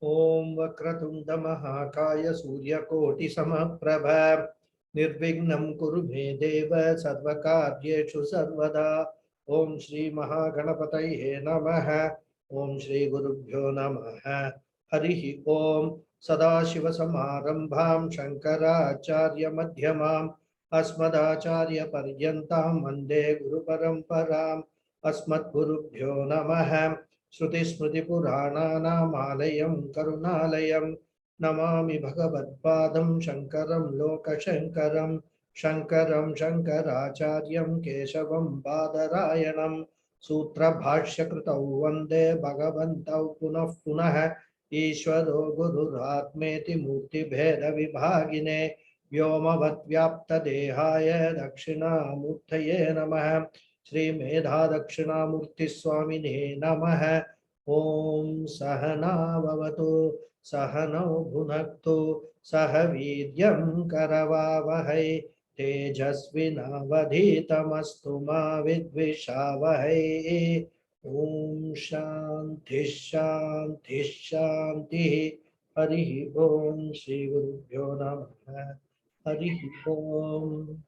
Om Vakratunda Mahakaya Suryakoti Samaprabha Nirvignam Kuru Me Deva Sarvakaryeshu Sarvada Om Shri Mahaganapataye Namaha Om Shri Gurubhyo Namaha Harihi Om Sadashiva Samarambham Shankaracharya Madhyamam Asmadacharya Paryantam Vande Guru Paramparam Asmat Gurubhyo Namaha Shruti Smriti Purananam Alayam Karunalayam Namami Bhagavadpadam Shankaram Lokashankaram Shankaram Shankaracharyam Keshavam Badarayanam Sutra Bhashya Kritau Vande Bhagavantau Punah Punah Ishvaro Gururatmeti Murti Bheda Vibhagine Vyomavad Vyapta Dehaya Dakshina Murtaye Namaha Shri Medha Dakshina Murti Swamine Namaha Om Sahana Bhavatu Sahano Bhunaktu Sahavidyam Karavavahai Tejasvinavadhitamastu ma vidvishavahai Om Shanti Shanti Shanti Harihi Om Shri Gurubhyo Namaha Harihi Om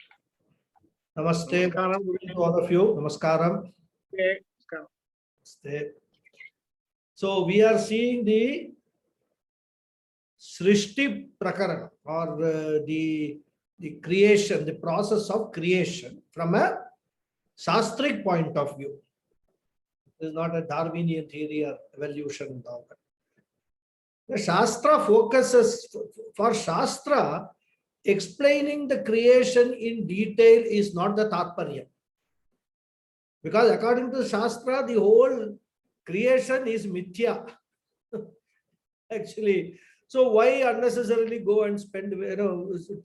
Namaste to all of you. Namaskaram. Namaste. So we are seeing the Srishti Prakarana or the creation, the process of creation from a Shastric point of view. It is not a Darwinian theory or evolution. The Shastra focuses, for Shastra, explaining the creation in detail is not the Tattparya. Because according to Shastra, the whole creation is mithya. Actually, so why unnecessarily go and spend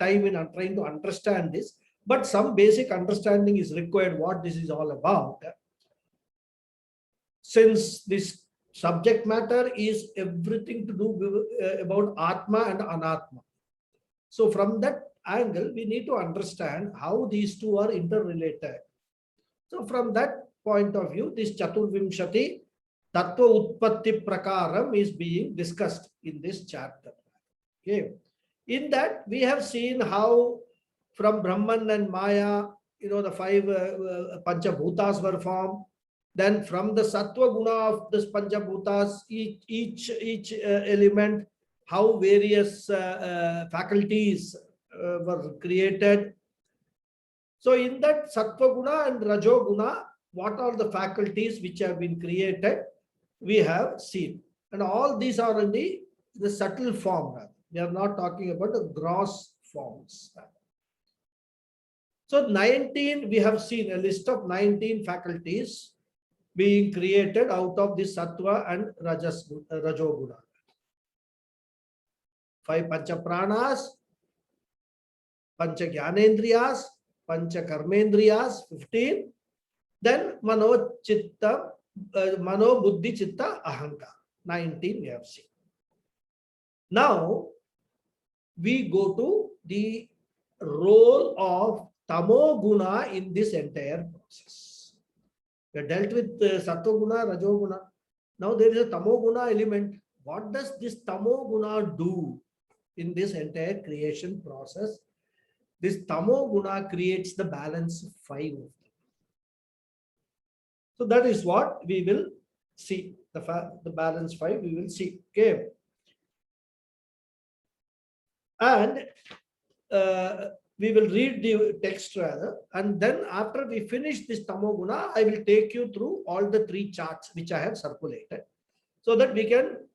time in trying to understand this? But some basic understanding is required what this is all about. Since this subject matter is everything to do with, about Atma and Anatma. So from that angle, we need to understand how these two are interrelated. So from that point of view, this Chaturvimshati Tattva Utpatti Prakaram is being discussed in this chapter. Okay. In that, we have seen how from Brahman and Maya, the five Panchabhutas were formed. Then from the Sattva Guna of this Panchabhutas, each element, how various faculties were created. So in that Sattva Guna and Rajo Guna, what are the faculties which have been created, we have seen. And all these are in the subtle form. We are not talking about the gross forms. So 19, we have seen a list of 19 faculties being created out of this Sattva and Rajo Guna. 5 Pancha Pranas, Pancha Jnanendriyas, Pancha Karmendriyas, 15. Then Mano Chitta, Mano Buddhi Chitta Ahankar, 19 we have seen. Now we go to the role of Tamo Guna in this entire process. We have dealt with Sattva Guna, Rajo Guna. Now there is a Tamo Guna element. What does this Tamo Guna do in this entire creation process? This Tamo Guna creates the balance of 5 of them. So that is what we will see. The balance 5 we will see. Okay. And we will read the text rather. And then after we finish this Tamo Guna, I will take you through all the 3 charts which I have circulated, so that we can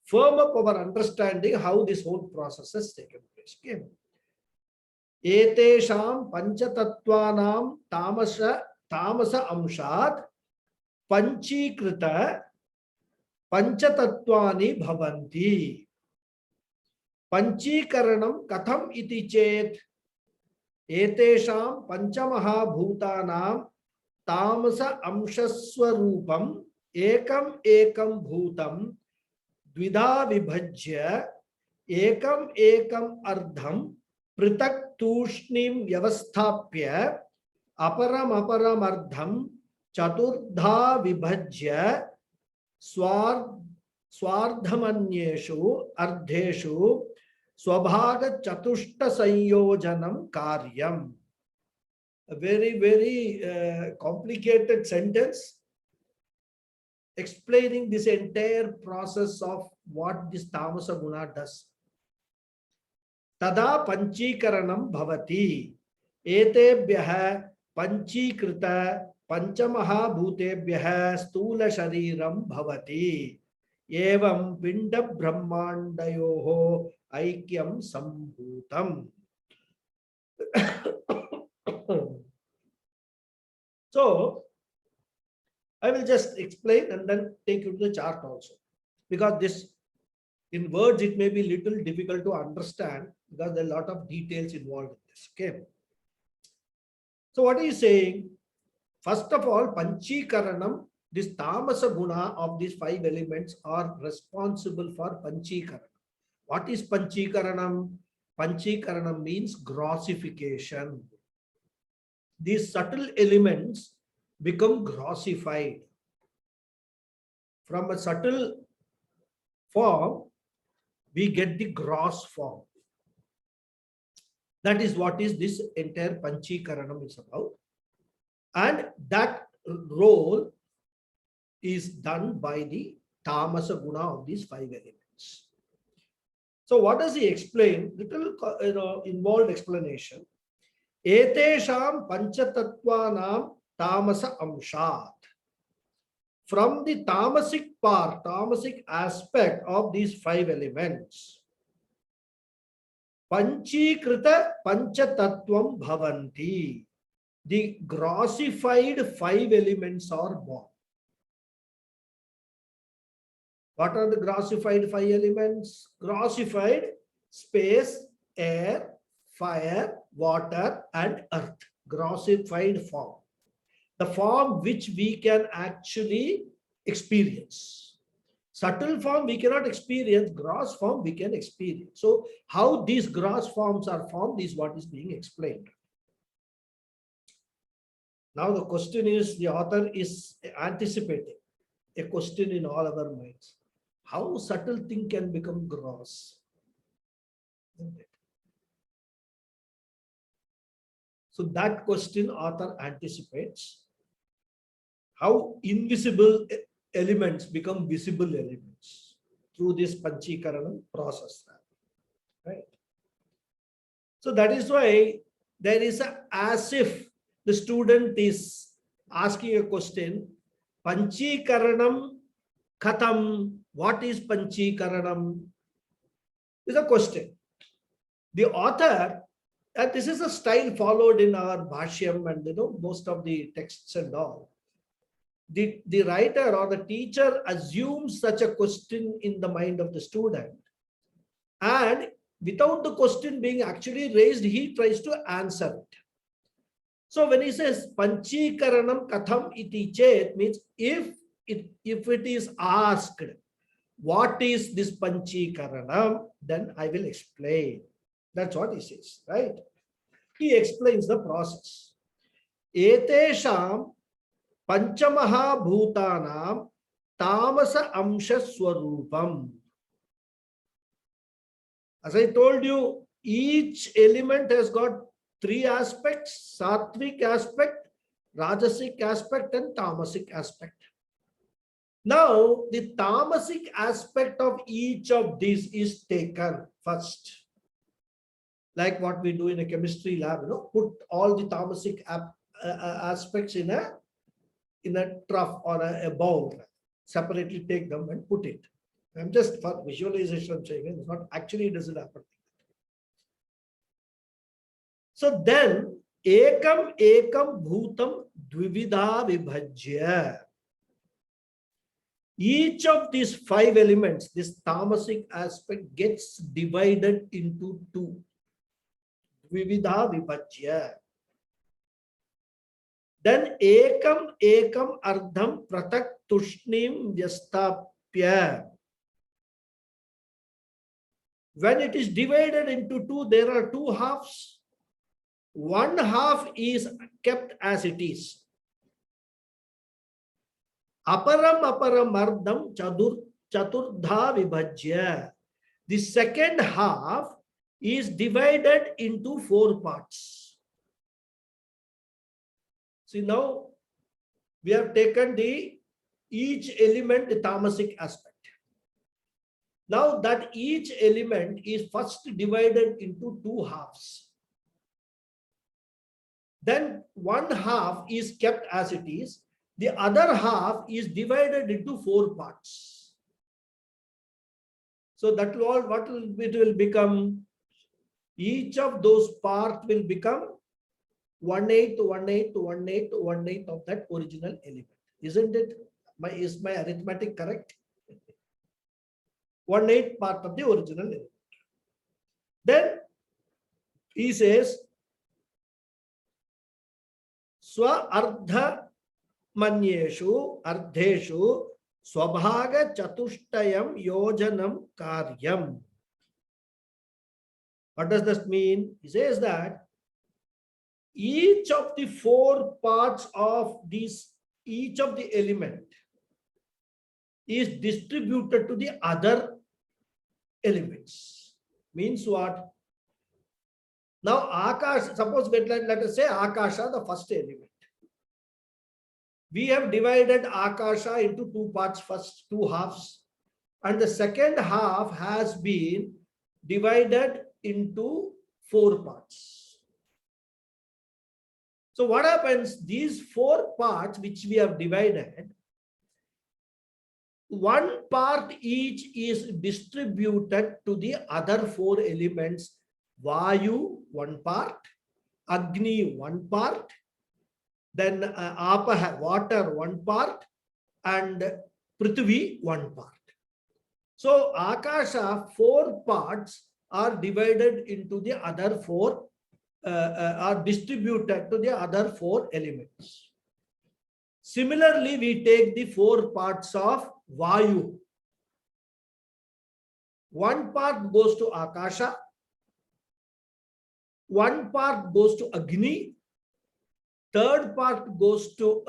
firm up our understanding how this whole process has taken place. Okay. Etesham Panchatattvanam Tamasa Amshat Panchikrita Panchatattwani Bhavanti. Panchikaranam Katham iti chet Etesham Panchamaha Bhutanam Tamasa Amshaswarupam Ekam Bhutam Dvidha Vibhajya Ekam Ardham Pritak Tushnim Vyavasthapya Aparam Ardham Chaturdha Vibhajya swardhamanyeshu ardheshu swabhaga chatushta sanyojanam karyam. A very, very complicated sentence explaining this entire process of what this tamasa guna does. Tada panchikaranam bhavati etebhyah panchikrita panchamaha bhutebhyah stula shariram bhavati evam pinda brahmandayoho aikyam sambhutam. So I will just explain and then take you to the chart also, because this in words it may be little difficult to understand because there are a lot of details involved in this. Okay. So what is saying? First of all, Panchikaranam, this Tamasa Guna of these 5 elements are responsible for Panchikaranam. What is Panchikaranam? Panchikaranam means grossification. These subtle elements become grossified. From a subtle form, we get the gross form. That is what is this entire Panchikaranam is about. And that role is done by the Tamasa Guna of these 5 elements. So what does he explain? Little involved explanation. Etesham panchatattvanam tamasa amshat. From the tamasic part, tamasic aspect of these 5 elements, panchikrita panchatattvam bhavanti. The grossified 5 elements are born. What are the grossified 5 elements? Grossified: space, air, fire, water, and earth. Grossified form. The form which we can actually experience. Subtle form we cannot experience, gross form we can experience. So how these gross forms are formed is what is being explained. Now the question is, the author is anticipating a question in all our minds. How subtle thing can become gross? So that question author anticipates. How invisible elements become visible elements through this Panchikaranam process. Right? So that is why there is as if the student is asking a question, Panchikaranam Katham, what is Panchikaranam? Is a question. The author, and this is a style followed in our Bhashyam and most of the texts and all. The writer or the teacher assumes such a question in the mind of the student, and without the question being actually raised, he tries to answer it. So when he says Panchikaranam Katham iti chet, means if it is asked, what is this Panchikaranam, then I will explain. That's what he says, right? He explains the process. Etesham Panchamaha Bhutanam Tamasa Amsha Swarupam. As I told you, each element has got 3 aspects: Sattvic aspect, Rajasic aspect, and Tamasic aspect. Now, the Tamasic aspect of each of these is taken first. Like what we do in a chemistry lab, put all the Tamasic aspects in a trough or a bowl, separately take them and put it. I'm just for visualization saying it, not actually it doesn't happen. So then, ekam bhutam dvividha vibhajya. Each of these 5 elements, this tamasic aspect, gets divided into 2. Dvividha vibhajya. Then ekam ardham pratak tushnim vyastapya. When it is divided into 2, there are 2 halves. One half is kept as it is. Aparam ardham Chaturdha Vibhajya. The second half is divided into 4 parts. See, now we have taken each element, the tamasic aspect. Now that each element is first divided into 2 halves. Then one half is kept as it is. The other half is divided into 4 parts. So that will all, it will become, each of those parts will become 1/8, 1/8, 1/8, 1/8 of that original element. Isn't it? Is my arithmetic correct? 1/8 part of the original element. Then he says, Swa Ardha Manyeshu Ardheshu Swabhaga Chatushtayam Yojanam Karyam. What does this mean? He says that each of the 4 parts of each of the element is distributed to the other elements. Means what? Now Akash, suppose let us say Akasha, the first element. We have divided Akasha into 2 parts, first 2 halves, and the second half has been divided into 4 parts. So what happens? These 4 parts which we have divided, 1 part each is distributed to the other 4 elements. Vayu, 1 part, Agni, 1 part, then Apaha, water, 1 part, and Prithvi, 1 part. So Akasha, 4 parts are divided into the other 4, are distributed to the other 4 elements. Similarly, we take the 4 parts of Vayu. 1 part goes to Akasha, 1 part goes to Agni, 3rd part goes to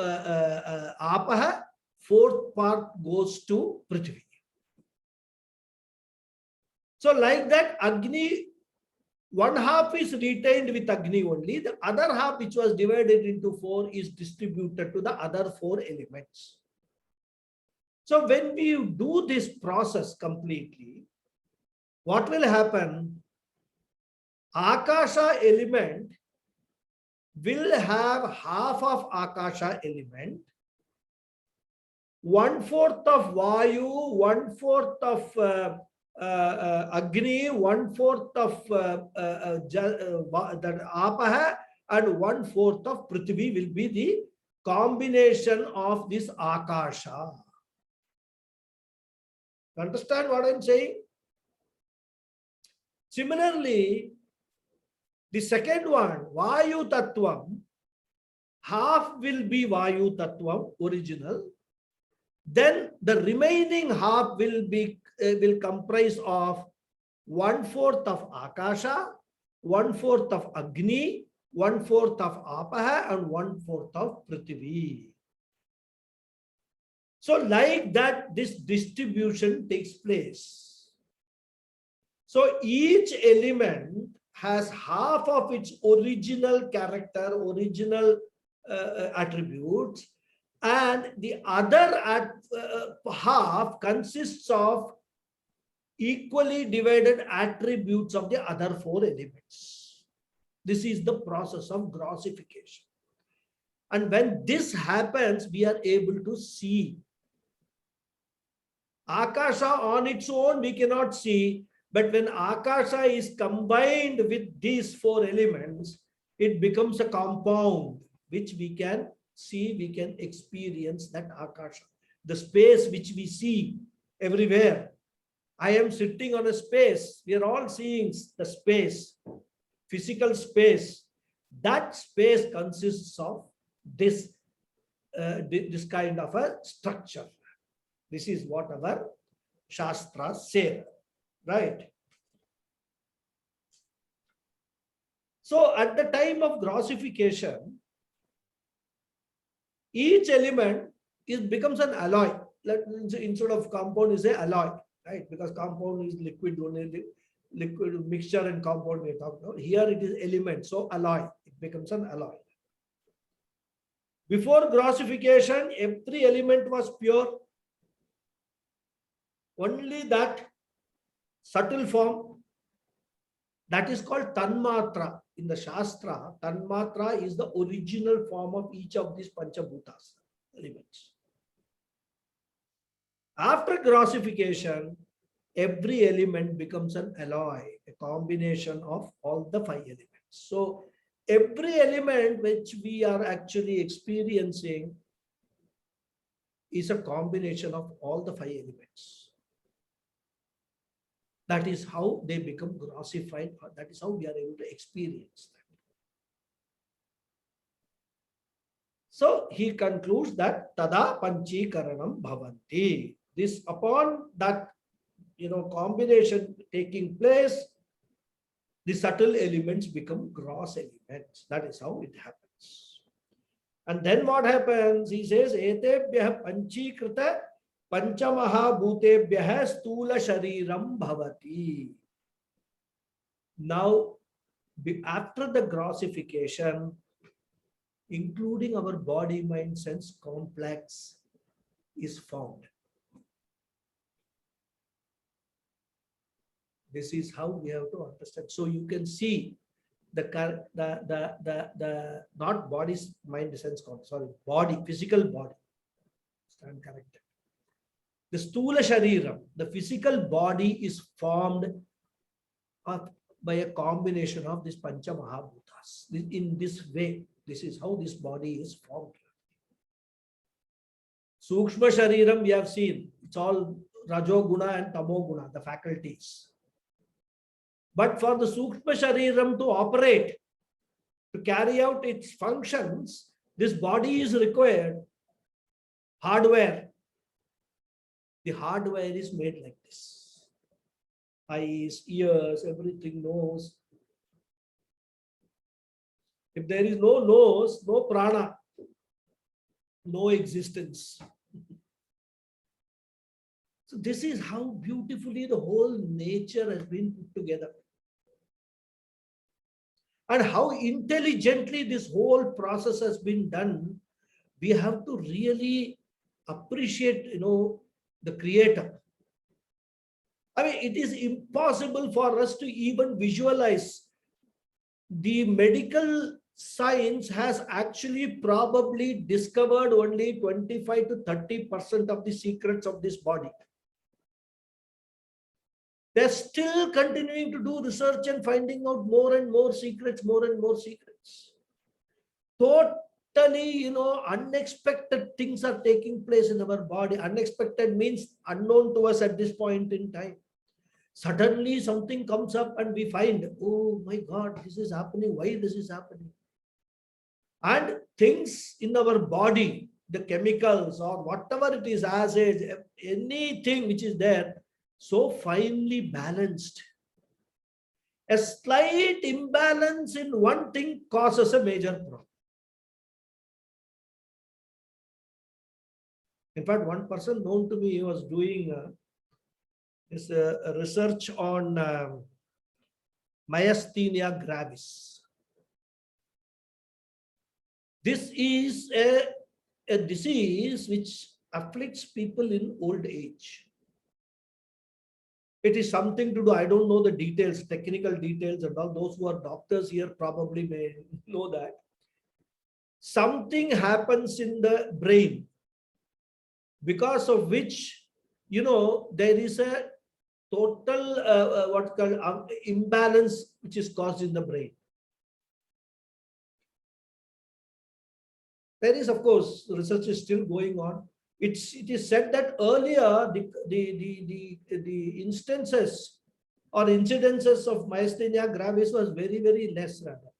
Apaha, 4th part goes to Prithvi. So like that, Agni, 1 half is retained with Agni only. The other half, which was divided into 4, is distributed to the other 4 elements. So when we do this process completely, what will happen? Akasha element will have half of Akasha element, 1/4 of Vayu, 1/4 of Agni, 1/4 of Apaha, and 1/4 of Prithvi will be the combination of this Akasha. Understand what I'm saying? Similarly, the second one, Vayu Tattvam, half will be Vayu Tattvam, original. Then the remaining half will comprise of 1/4 of Akasha, 1/4 of Agni, 1/4 of Apaha, and 1/4 of Prithvi. So like that, this distribution takes place. So each element has half of its original character, original attributes, and the other half consists of equally divided attributes of the other 4 elements. This is the process of grossification. And when this happens, we are able to see. Akasha on its own we cannot see, but when Akasha is combined with these 4 elements, it becomes a compound which we can see, we can experience that Akasha. The space which we see everywhere. I am sitting on a space. We are all seeing the space, physical space. That space consists of this kind of a structure. This is what our Shastras say, right? So at the time of grossification, each element becomes an alloy. instead of compound, you say alloy, right? Because compound is liquid, only liquid mixture and compound we talk about. Here it is element, so alloy, it becomes an alloy. Before grossification, every element was pure. Only that subtle form, that is called tanmatra. In the Shastra, tanmatra is the original form of each of these panchabhutas, elements. After grossification, every element becomes an alloy, a combination of all the 5 elements. So every element which we are actually experiencing is a combination of all the 5 elements. That is how they become grossified, or that is how we are able to experience that. So he concludes that tada panchikaranam bhavanti. This, upon that combination taking place, the subtle elements become gross elements. That is how it happens. And then what happens? He says, etebhyah panchikrita panchamaha bhutebhyah stula shariram bhavati. Now, after the grossification, including our body, mind, sense complex is found. This is how we have to understand. So you can see the not body, mind, sense, sorry, body, physical body. Stand corrected. The stula shariram, the physical body is formed by a combination of these pancha mahabhutas. In this way, this is how this body is formed. Sukshma shariram, we have seen, it's all rajoguna and tamoguna, the faculties. But for the Sukshma Shariram to operate, to carry out its functions, this body is required. Hardware. The hardware is made like this. Eyes, ears, everything, nose. If there is no nose, no prana, no existence. So this is how beautifully the whole nature has been put together. And how intelligently this whole process has been done, we have to really appreciate, the creator. I mean, it is impossible for us to even visualize. The medical science has actually probably discovered only 25 to 30% of the secrets of this body. They're still continuing to do research and finding out more and more secrets, more and more secrets. Totally, unexpected things are taking place in our body. Unexpected means unknown to us at this point in time. Suddenly something comes up and we find, oh my God, this is happening. Why this is happening? And things in our body, the chemicals or whatever it is, acids, anything which is there, so finely balanced. A slight imbalance in one thing causes a major problem. In fact, one person known to me, he was doing this research on myasthenia gravis. This is a disease which afflicts people in old age. It is something to do, I don't know the details, technical details, and all those who are doctors here probably may know that. Something happens in the brain because of which, there is a total what's called imbalance which is caused in the brain. There is, of course, research is still going on. It is said that earlier the instances or incidences of myasthenia gravis was very, very less rather.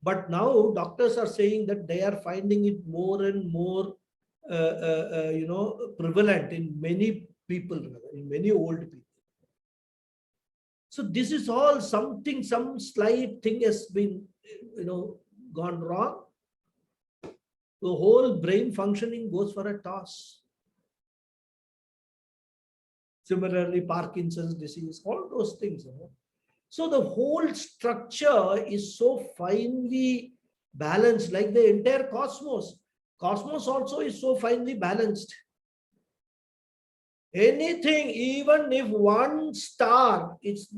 But now doctors are saying that they are finding it more and more prevalent in many people, in many old people. So this is all something, some slight thing has been, gone wrong. The whole brain functioning goes for a toss. Similarly, Parkinson's disease, all those things. So the whole structure is so finely balanced, like the entire cosmos. Cosmos also is so finely balanced. Anything, even if one star is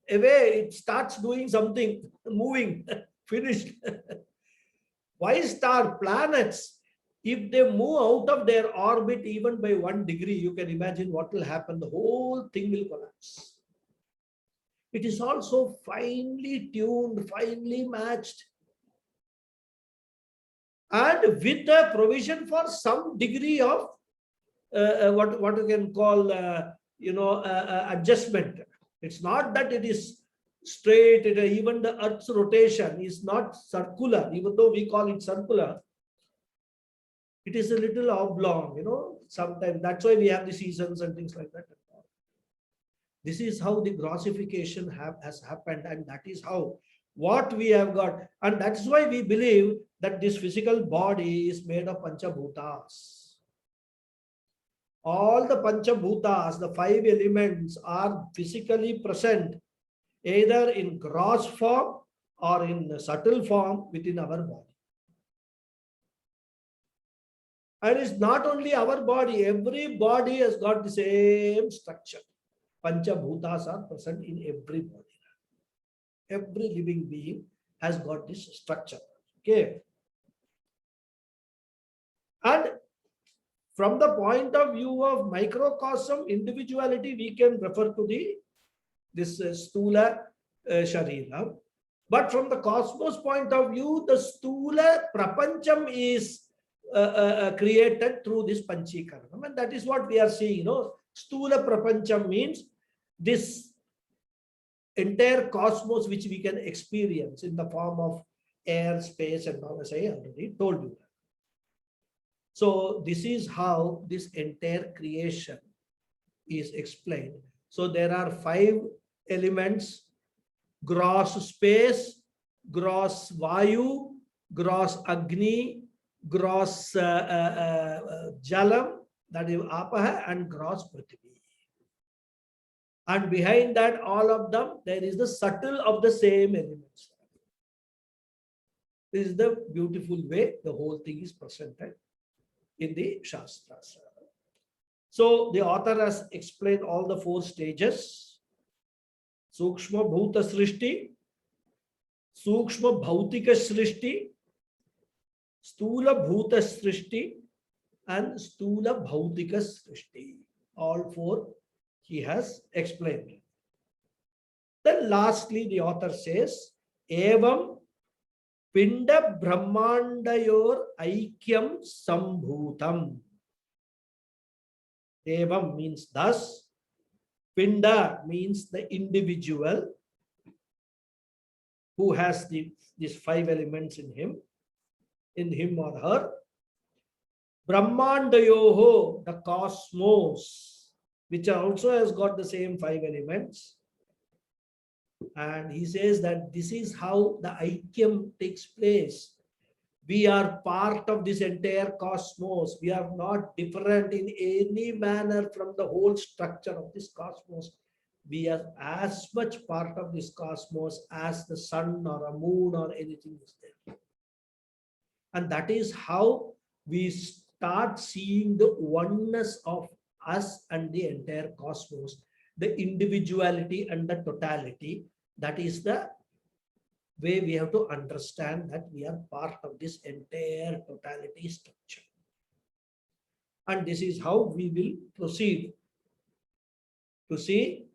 away, it starts doing something, moving, finished. Why star? Planets, if they move out of their orbit even by 1 degree, you can imagine what will happen. The whole thing will collapse. It is also finely tuned, finely matched, and with a provision for some degree of what you can call adjustment. It's not that it is straight. Even the Earth's rotation is not circular, even though we call it circular. It is a little oblong, sometimes. That's why we have the seasons and things like that. This is how the grossification has happened, and that is how what we have got. And that's why we believe that this physical body is made of Panchabhutas. All the Panchabhutas, the 5 elements, are physically present either in gross form or in subtle form within our body. And it's not only our body, every body has got the same structure. Panchabhutas are present in every body. Every living being has got this structure. Okay. And from the point of view of microcosm, individuality, we can refer to this stula sharira. But from the cosmos point of view, the stula prapancham is created through this panchikaranam, and that is what we are seeing. Stula prapancham means this entire cosmos which we can experience in the form of air, space, and all, as I already told you. So this is how this entire creation is explained. So there are 5 elements: gross space, gross vayu, gross agni, gross jalam, that is apaha, and gross prithvi. And behind that, all of them, there is the subtle of the same elements. This is the beautiful way the whole thing is presented in the Shastras. So the author has explained all the 4 stages: Sukshma Bhuta Srishti, Sukshma Bhautika Srishti, Stula Bhuta Srishti, and Stula Bhautika Srishti. All 4 he has explained. Then lastly, the author says, Evam Pinda Brahmandayor Aikyam Sambhutam. Evam means thus. Pinda means the individual who has these 5 elements in him or her. Brahmandayoho, the cosmos, which also has got the same 5 elements. And he says that this is how the Aikyam takes place. We are part of this entire cosmos. We are not different in any manner from the whole structure of this cosmos. We are as much part of this cosmos as the sun or a moon or anything is there. And that is how we start seeing the oneness of us and the entire cosmos, the individuality and the totality. That is the way we have to understand that we are part of this entire totality structure. And this is how we will proceed to see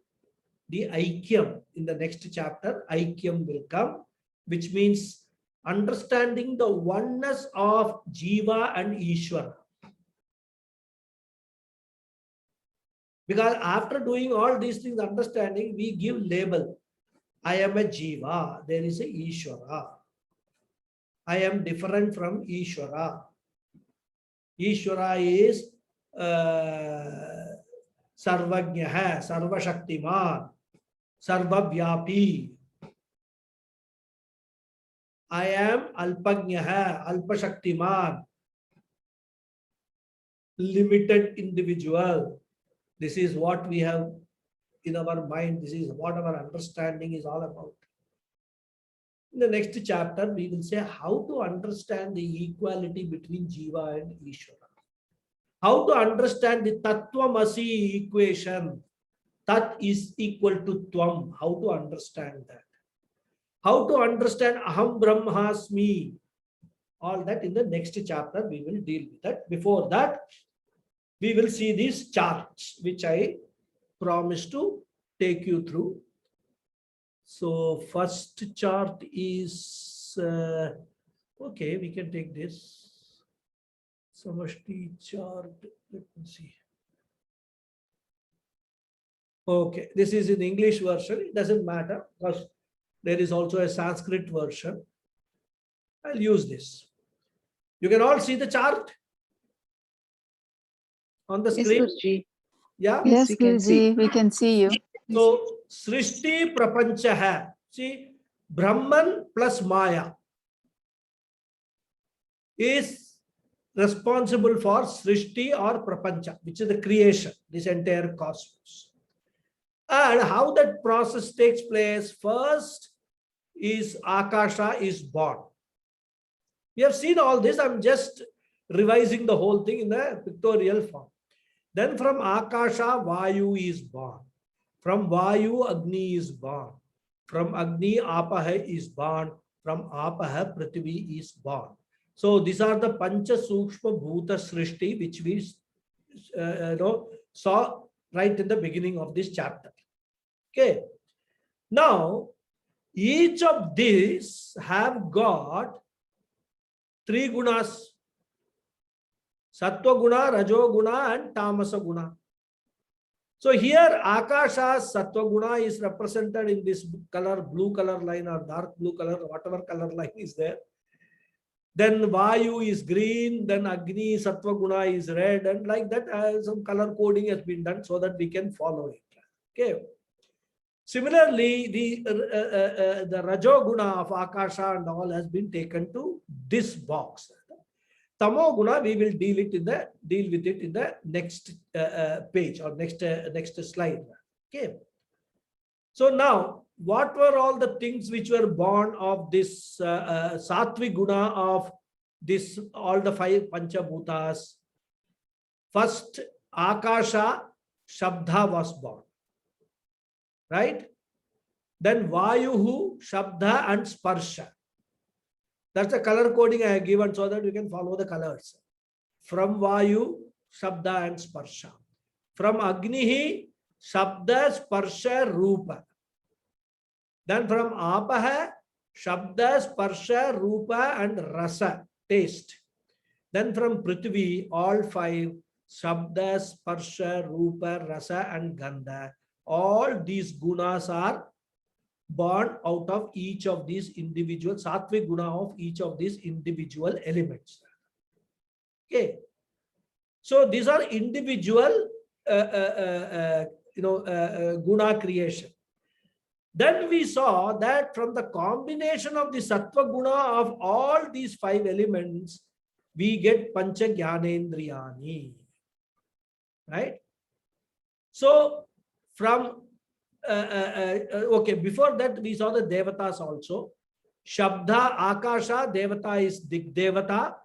the Aikyam. In the next chapter, Aikyam will come, which means understanding the oneness of Jiva and Ishvara. Because after doing all these things, understanding, we give label. I am a Jiva, there is a Ishvara. I am different from Ishvara. Ishvara is Sarvajnaha, Sarvashaktiman, Sarvavyapi. I am Alpajnaha, Alpashaktiman, limited individual. This is what we have in our mind. This is what our understanding is all about. In the next chapter, we will say how to understand the equality between Jiva and Ishvara. How to understand the Tattvamasi equation. Tat is equal to Tvam. How to understand that? How to understand Aham Brahmasmi. All that in the next chapter we will deal with that. Before that, we will see these charts, which I promised to take you through. So first chart is, okay, we can take this. Samashti chart, let me see. Okay, this is in English version. It doesn't matter because there is also a Sanskrit version. I'll use this. You can all see the chart on the screen. Yes, Guruji. Yeah. Yes, we can see. We can see you. So Srishti Prapancha hai. See, Brahman plus Maya is responsible for Srishti or Prapancha, which is the creation, this entire cosmos. And how that process takes place, first is Akasha is born. We have seen all this. I'm just revising the whole thing in the pictorial form. Then from Akasha, Vayu is born. From Vayu, Agni is born. From Agni, Apaha is born. From Apaha, Prithvi is born. So these are the Pancha Sukshma Bhuta Srishti, which we saw right in the beginning of this chapter. Okay. Now, each of these have got three gunas: Sattva guna, Rajo guna, and Tamasa guna. So here Akasha Sattva guna is represented in this color, blue color line or dark blue color, whatever color line is there. Then Vayu is green, then Agni Sattva guna is red, and like that some color coding has been done so that we can follow it. Okay. Similarly, the Rajo guna of Akasha and all has been taken to this box. Tamo guna, we will deal with it in the next page or next slide. Okay. So now, what were all the things which were born of this Sattvic guna of this all the five Panchabhutas? First, Akasha Shabda was born, right? Then Vayuhu, Shabda and Sparsha. That's the color coding I have given so that you can follow the colors. From Vayu, Shabda and Sparsha. From Agnihi, Shabda, Sparsha, Rupa. Then from Apaha, Shabda, Sparsha, Rupa and Rasa, taste. Then from Prithvi, all five, Shabda, Sparsha, Rupa, Rasa and Gandha. All these gunas are born out of each of these individual Sattvic guna of each of these individual elements. Okay. So these are individual guna creation. Then we saw that from the combination of the Sattva guna of all these five elements, we get Pancha Jnanendriyani. Right? So from okay, before that we saw the Devatas also. Shabda, Akasha, Devata is Dik Devata.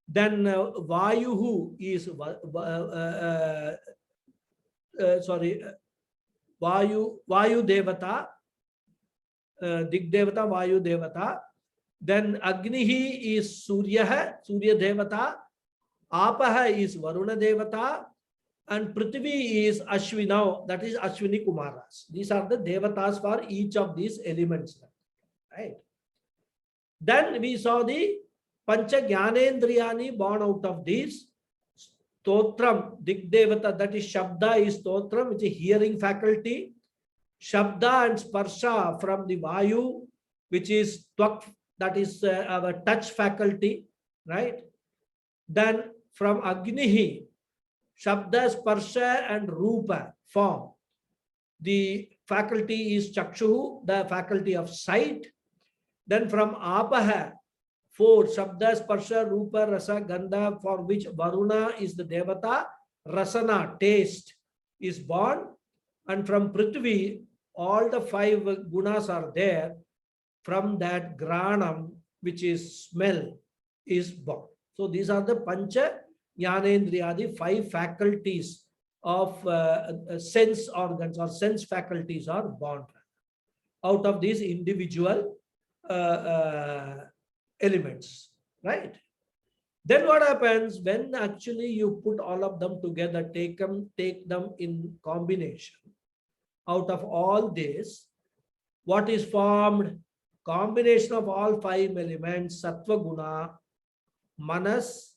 Then Vayuhu is Vayu Devata, Dik Devata, Vayu Devata. Then Agnihi is Surya Devata. Apaha is Varuna Devata. And Prithvi is Ashwina, that is Ashwini Kumaras. These are the Devatas for each of these elements. Right? Then we saw the Pancha Jnanendriyani born out of these. Stotram, Dik Devata, that is Shabda is Stotram, which is hearing faculty. Shabda and Sparsha from the Vayu, which is Twak, that is our touch faculty. Right? Then from Agnihi, Shabda, Sparsha and Rupa form. The faculty is Chakshu, the faculty of sight. Then from Apaha, 4, Shabda, Sparsha, Rupa, Rasa, Gandha, for which Varuna is the Devata, Rasana, taste, is born, and from Prithvi, all the 5 gunas are there. From that Granam, which is smell, is born. So these are the Pancha Jnanendriyadi, 5 faculties of sense organs or sense faculties are born out of these individual elements, right? Then what happens when actually you put all of them together, take them in combination? Out of all this, what is formed? Combination of all 5 elements, Sattva Guna, Manas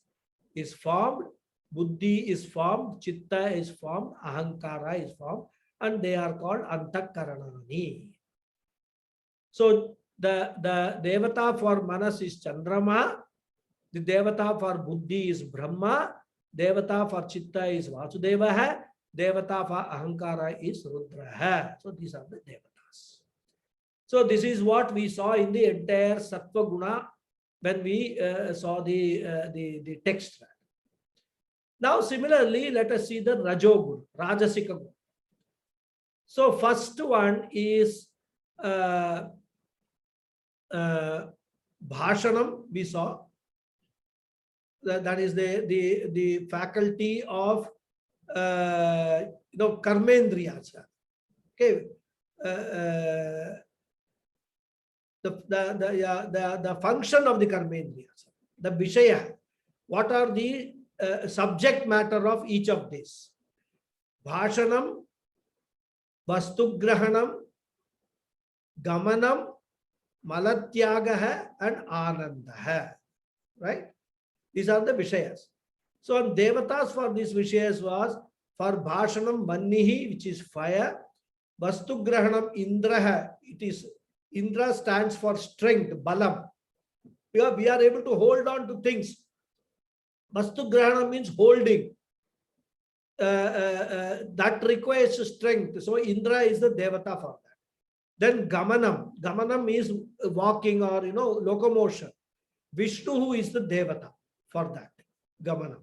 is formed, Buddhi is formed, Chitta is formed, Ahankara is formed, and they are called Antakaranani. So the Devata for Manas is Chandrama, the Devata for Buddhi is Brahma, Devata for Chitta is Vasudeva, Devata for Ahankara is Rudra. So these are the Devatas. So this is what we saw in the entire Sattva Guna when we saw the text. Now similarly, let us see the Rajoguna, Rajasika Guna. So first one is Bhashanam, we saw. That is the faculty of Karmendriyas. Okay. The function of the Karmendriyas, the Vishaya. What are the subject matter of each of these? Bhashanam, Vastugrahanam, Gamanam, Malatyagaha, and Anandaha. Right? These are the Vishayas. So Devatas for these Vishayas was for Bhashanam Vannihi, which is fire. Vastugrahanam Indraha, it is Indra stands for strength, Balam. We are able to hold on to things. Vastugrahana means holding. That requires strength. So Indra is the Devata for that. Then Gamanam. Gamanam is walking or locomotion. Vishnu is the Devata for that. Gamanam.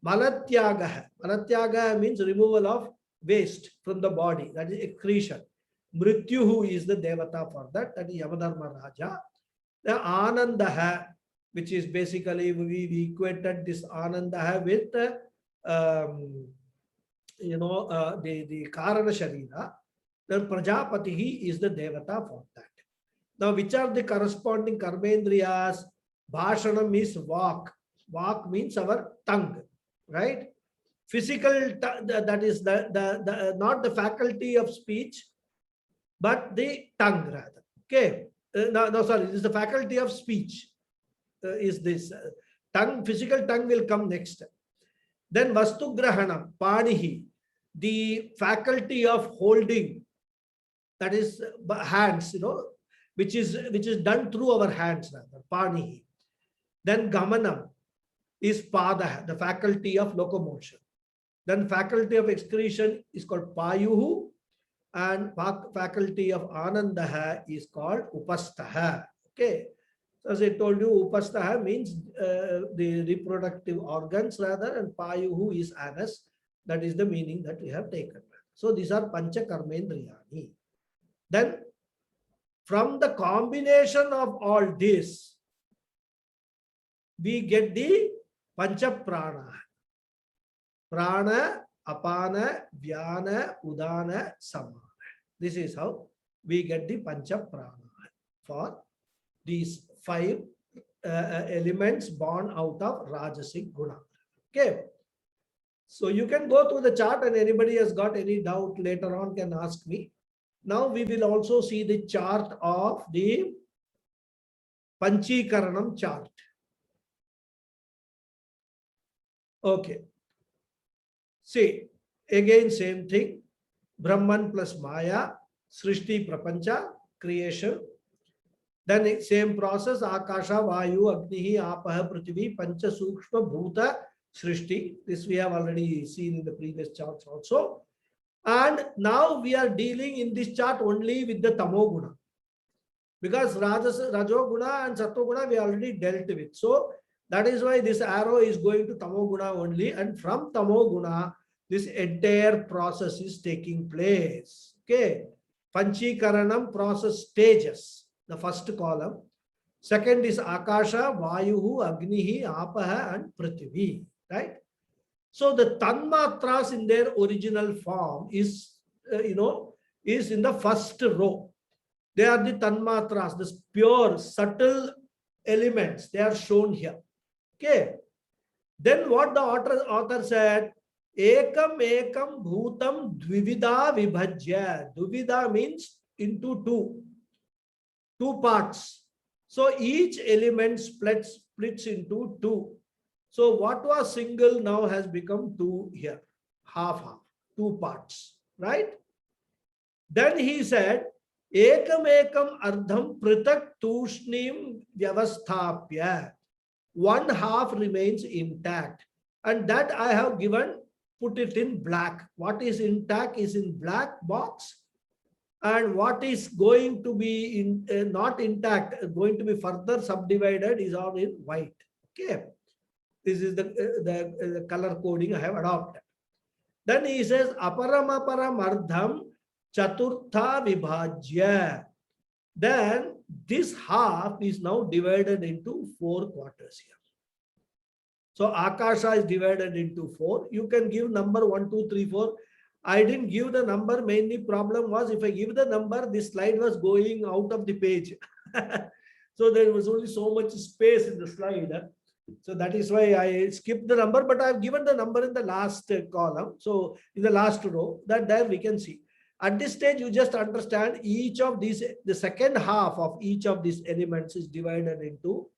Malatyagaha. Malatyagaha means removal of waste from the body. That is excretion. Mrityuhu is the Devata for that. That is Yamadharma Raja. The Anandaha, which is basically we equated this Anandaha with the Karana Sharira. Then Prajapati is the Devata for that. Now, which are the corresponding Karmendriyas? Bhashanam is walk. Walk means our tongue, right? Physical, that is not the faculty of speech, but the tongue rather. Okay. No, sorry, it is the faculty of speech. Is this tongue? Physical tongue will come next. Then Vastugrahana, Panihi, the faculty of holding, that is hands, which is done through our hands rather, Panihi. Then Gamanam is Pada, the faculty of locomotion. Then faculty of excretion is called Payuhu, and faculty of Anandaha is called Upastaha. Okay. So as I told you, Upastaha means the reproductive organs rather, and Payuhu is anus. That is the meaning that we have taken. So these are Pancha Karmendriyani. Then from the combination of all this, we get the Pancha Prana. Prana, Apana, Vyana, Udana, Samana. This is how we get the Pancha Prana for these 5 elements born out of Rajasic Guna. Okay. So you can go through the chart, and anybody has got any doubt later on can ask me. Now we will also see the chart of the Panchikaranam chart. Okay. See, again same thing. Brahman plus Maya, Srishti Prapancha, creation. Then same process, Akasha, Vayu, Agnihi, Apaha, Prithvi, Pancha, Sukshma, Bhuta, Srishti. This we have already seen in the previous charts also. And now we are dealing in this chart only with the Tamoguna. Because Rajoguna and Sattoguna we already dealt with. So that is why this arrow is going to Tamoguna only. And from Tamoguna, this entire process is taking place. Okay. Panchikaranam process stages. The first column. Second is Akasha, Vayuhu, Agnihi, Apaha, and Prithvi. Right? So the Tanmatras in their original form is, is in the first row. They are the Tanmatras, the pure, subtle elements. They are shown here. Okay. Then what the author said, Ekam ekam bhutam dvivida vibhajya. Dvivida means into two parts. So each element splits into two. So what was single now has become two here, half, two parts, right? Then he said, Ekam ekam ardham pritak tushnim vyavasthapya. One half remains intact, and that I have put it in black. What is intact is in black box, and what is going to be not intact, going to be further subdivided, is all in white. Okay, this is the color coding I have adopted. Then he says aparamaparam ardham chaturtha vibhajya. Then this half is now divided into 4 quarters here. So Akasha is divided into 4. You can give number 1, 2, 3, 4. I didn't give the number. Mainly problem was if I give the number, this slide was going out of the page. So there was only so much space in the slide. So that is why I skipped the number, but I've given the number in the last column. So in the last row, that there we can see. At this stage, you just understand each of these, the second half of each of these elements is divided into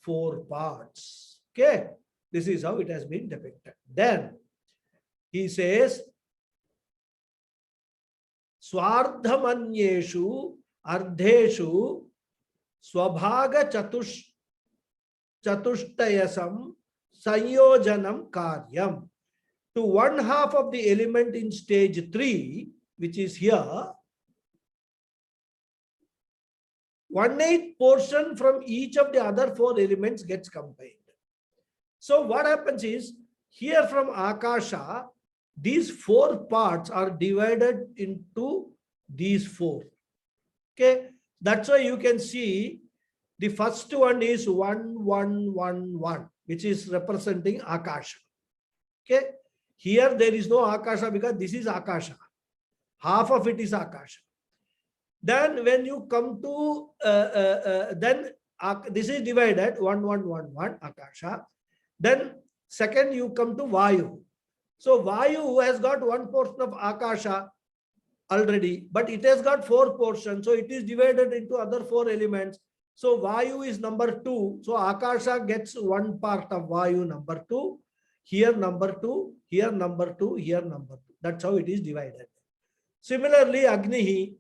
4 parts. Okay. This is how it has been depicted. Then he says, Swardhamanyeshu ardheshu swabhaga chatushtayasam sanyojanam karyam. To one half of the element in stage 3, which is here, 1/8 portion from each of the other 4 elements gets combined. So what happens is, here from Akasha, these 4 parts are divided into these 4. Okay, that's why you can see the first one is 1, 1, 1, 1, which is representing Akasha. Okay, here there is no Akasha because this is Akasha. Half of it is Akasha. Then when you come to, this is divided 1, 1, 1, 1, Akasha. Then second you come to Vayu. So Vayu has got 1 portion of Akasha already, but it has got 4 portions. So it is divided into other 4 elements. So Vayu is number 2. So Akasha gets 1 part of Vayu, number 2. Here number 2, here number 2, here number 2. That's how it is divided. Similarly, Agnihi,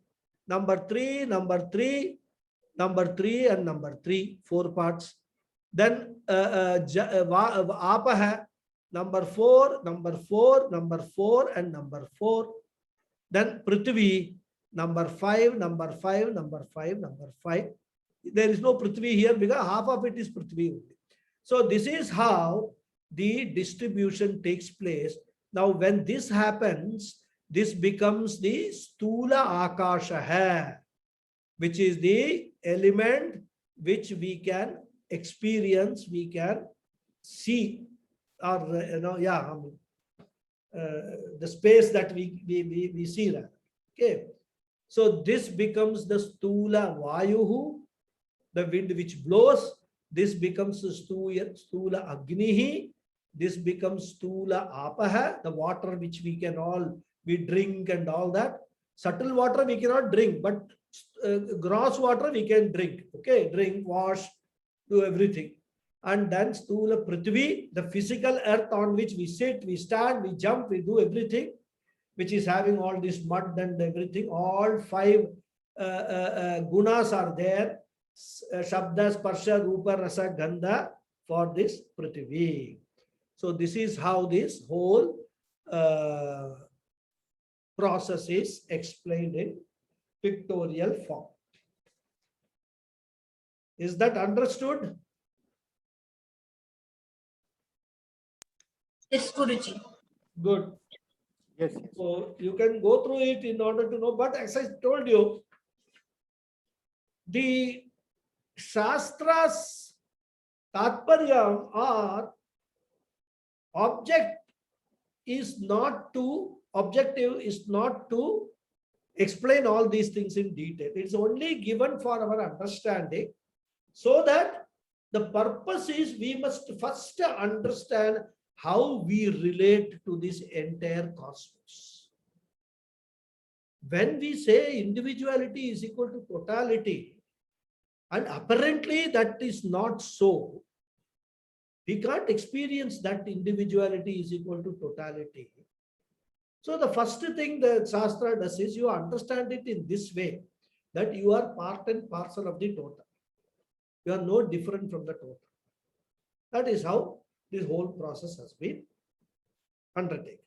number 3, number 3, number 3, and number 3, 4 parts. Then Apaha, number 4, number 4, number 4, and number 4. Then Prithvi, number 5, number 5, number 5, number 5. There is no Prithvi here because half of it is Prithvi only. So this is how the distribution takes place. Now when this happens, this becomes the Stula Akasha, which is the element which we can experience, we can see, or the space that we see that. Okay, so this becomes the Stula Vayuhu, the wind which blows. This becomes the Stula Agnihi. This becomes Stula Apaha, the water which we drink and all that. Subtle water we cannot drink, but gross water we can drink. Okay, drink, wash, do everything. And then Stula Prithvi, the physical earth on which we sit, we stand, we jump, we do everything, which is having all this mud and everything. All 5 gunas are there. Shabda, Sparsha, Rupa, Rasa, Gandha for this Prithvi. So this is how this whole process is explained in pictorial form. Is that understood? Yes, Guruji. Good. Yes, yes. So you can go through it in order to know. But as I told you, the Shastras Tatparyam or object is not to, objective is not to explain all these things in detail. It's only given for our understanding, so that the purpose is we must first understand how we relate to this entire cosmos. When we say individuality is equal to totality, and apparently that is not so, we can't experience that individuality is equal to totality. So the first thing the Shastra does is you understand it in this way, that you are part and parcel of the total. You are no different from the total. That is how this whole process has been undertaken.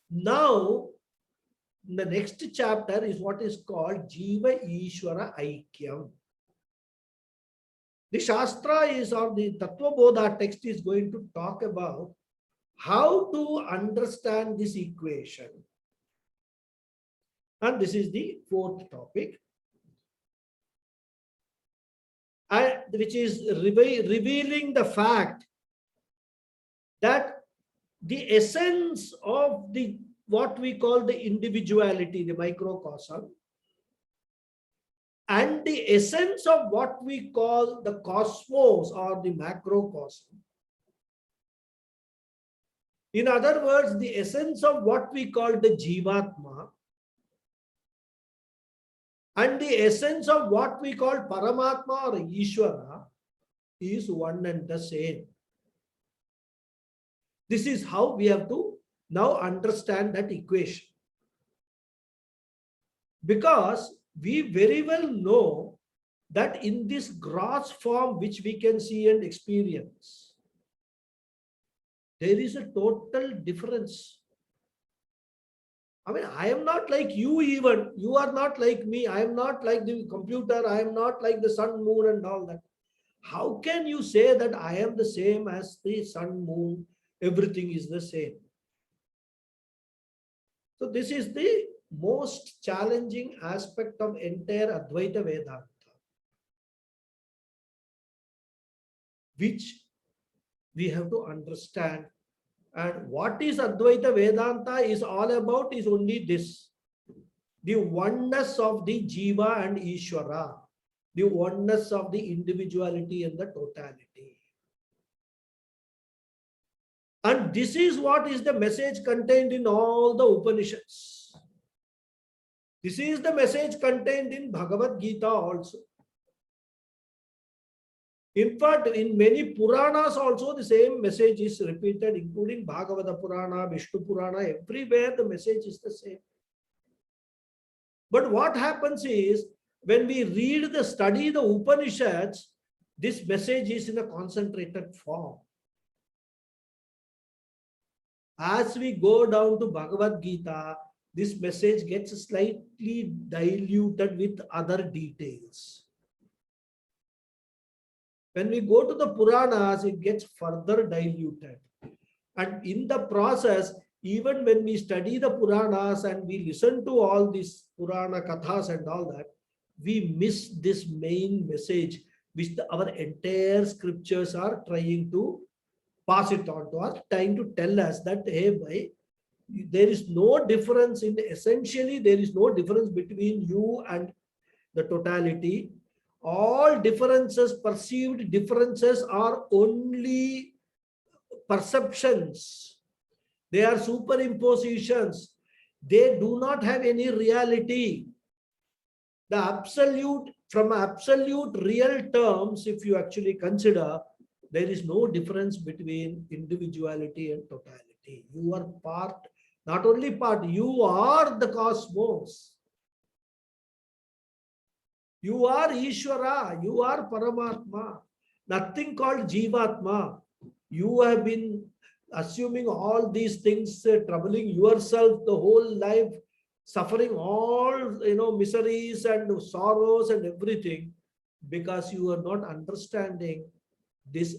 Now, the next chapter is what is called Jiva Ishvara Aikyam. The Shastra is, or the Tattva Bodha text is going to talk about how to understand this equation. And this is the fourth topic, which is revealing the fact that the essence of the what we call the individuality, the microcosm, and the essence of what we call the cosmos or the macrocosm. In other words, the essence of what we call the Jivatma and the essence of what we call Paramatma or Ishvara is one and the same. This is how we have to now understand that equation. Because we very well know that in this gross form which we can see and experience, there is a total difference. I mean, I am not like you even. You are not like me. I am not like the computer. I am not like the sun, moon and all that. How can you say that I am the same as the sun, moon? Everything is the same. So this is the most challenging aspect of entire Advaita Vedanta, which we have to understand. And what is Advaita Vedanta is all about is only this: the oneness of the Jiva and Ishvara, the oneness of the individuality and the totality. And this is what is the message contained in all the Upanishads. This is the message contained in Bhagavad Gita also. In fact, in many Puranas also the same message is repeated, including Bhagavata Purana, Vishnu Purana, everywhere the message is the same. But what happens is, when we study the Upanishads, this message is in a concentrated form. As we go down to Bhagavad Gita, this message gets slightly diluted with other details. When we go to the Puranas, it gets further diluted. And in the process, even when we study the Puranas and we listen to all these Purana Kathas and all that, we miss this main message which our entire scriptures are trying to pass it on to us, trying to tell us that, hey, boy, there is no difference in, essentially, there is no difference between you and the totality. All differences, perceived differences, are only perceptions. They are superimpositions. They do not have any reality. The absolute, from absolute real terms, if you actually consider, there is no difference between individuality and totality. You are part, not only part, you are the cosmos. You are Ishvara, you are Paramatma. Nothing called Jivatma. You have been assuming all these things, troubling yourself the whole life, suffering all miseries and sorrows and everything, because you are not understanding this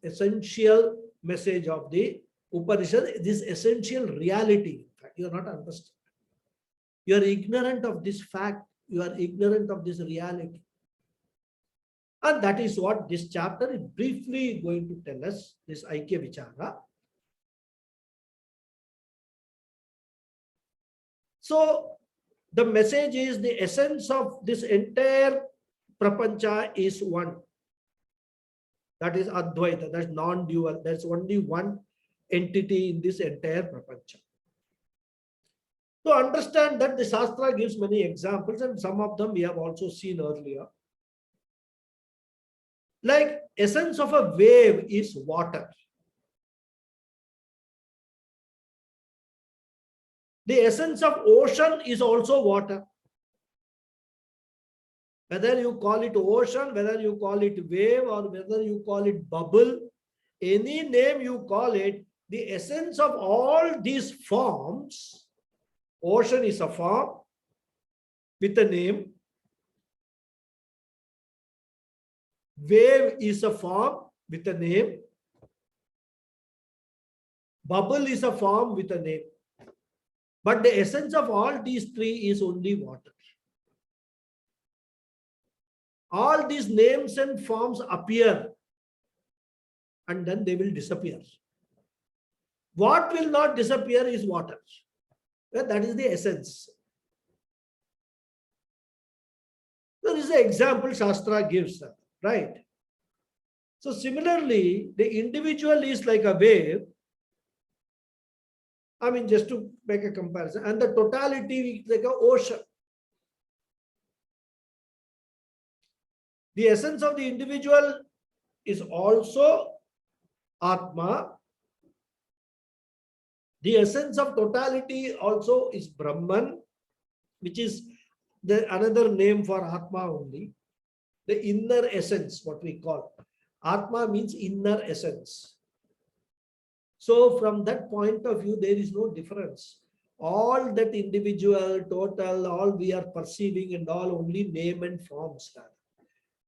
essential message of the Upanishad, this essential reality. In fact, you are not understanding. You are ignorant of this fact. You are ignorant of this reality. And that is what this chapter is briefly going to tell us, this Aikya Vichara. So the message is the essence of this entire prapancha is one. That is Advaita, that's non-dual. There's only one entity in this entire prapancha. To understand that, the Shastra gives many examples, and some of them we have also seen earlier. Like essence of a wave is water. The essence of ocean is also water. Whether you call it ocean, whether you call it wave, or whether you call it bubble, any name you call it, the essence of all these forms, ocean is a form with a name, wave is a form with a name, bubble is a form with a name. But the essence of all these three is only water. All these names and forms appear and then they will disappear. What will not disappear is water. That is the essence. There is an example Shastra gives, right? So similarly, the individual is like a wave. I mean, just to make a comparison, and the totality is like an ocean. The essence of the individual is also Atma. The essence of totality also is Brahman, which is another name for Atma only. The inner essence, what we call. Atma means inner essence. So from that point of view, there is no difference. All that individual, total, all we are perceiving and all only name and forms.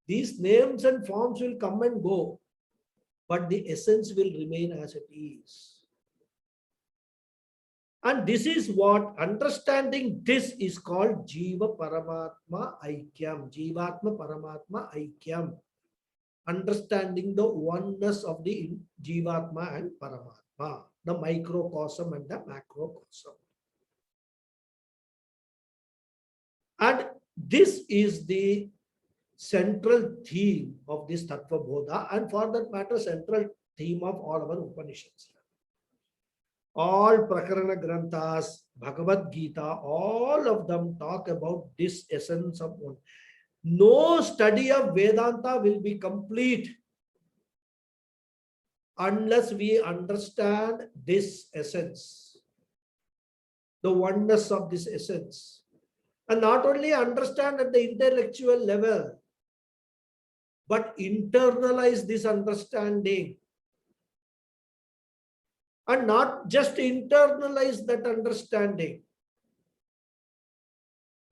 These names and forms will come and go, but the essence will remain as it is. And this is what, understanding this is called Jiva Paramatma Aikyam. Jivatma Paramatma Aikyam. Understanding the oneness of the Jivatma and Paramatma, the microcosm and the macrocosm. And this is the central theme of this Tattva Bodha, and for that matter, central theme of all our Upanishads. All Prakarana Granthas, Bhagavad Gita, all of them talk about this essence of one. No study of Vedanta will be complete unless we understand this essence, the oneness of this essence. And not only understand at the intellectual level, but internalize this understanding. And not just internalize that understanding.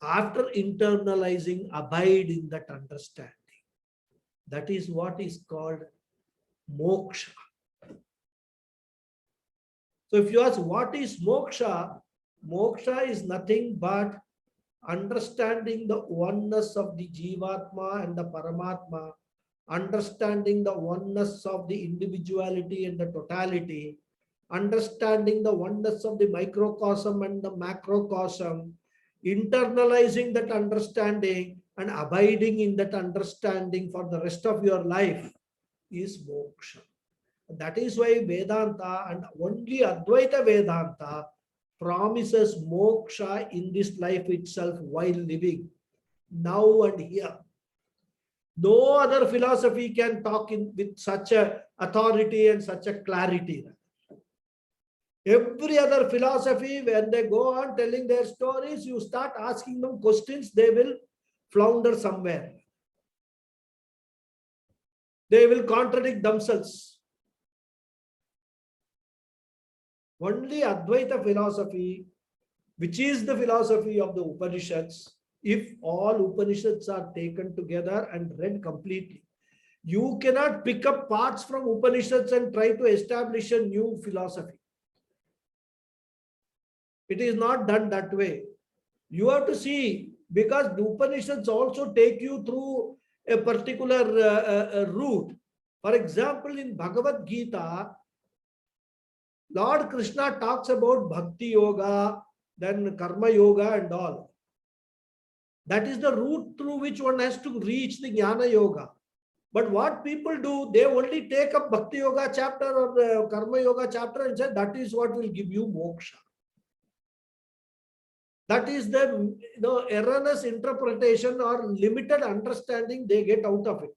After internalizing, abide in that understanding. That is what is called moksha. So if you ask what is moksha, moksha is nothing but understanding the oneness of the Jivatma and the Paramatma, understanding the oneness of the individuality and the totality, understanding the oneness of the microcosm and the macrocosm, internalizing that understanding and abiding in that understanding for the rest of your life is moksha. That is why Vedanta, and only Advaita Vedanta, promises moksha in this life itself while living, now and here. No other philosophy can talk with such a authority and such a clarity. Every other philosophy, when they go on telling their stories, you start asking them questions, they will flounder somewhere. They will contradict themselves. Only Advaita philosophy, which is the philosophy of the Upanishads, if all Upanishads are taken together and read completely, you cannot pick up parts from Upanishads and try to establish a new philosophy. It is not done that way. You have to see, because the Upanishads also take you through a particular route. For example, in Bhagavad Gita, Lord Krishna talks about Bhakti Yoga, then Karma Yoga and all. That is the route through which one has to reach the Jnana Yoga. But what people do, they only take up Bhakti Yoga chapter or the Karma Yoga chapter and say that is what will give you moksha. That is the erroneous interpretation or limited understanding they get out of it.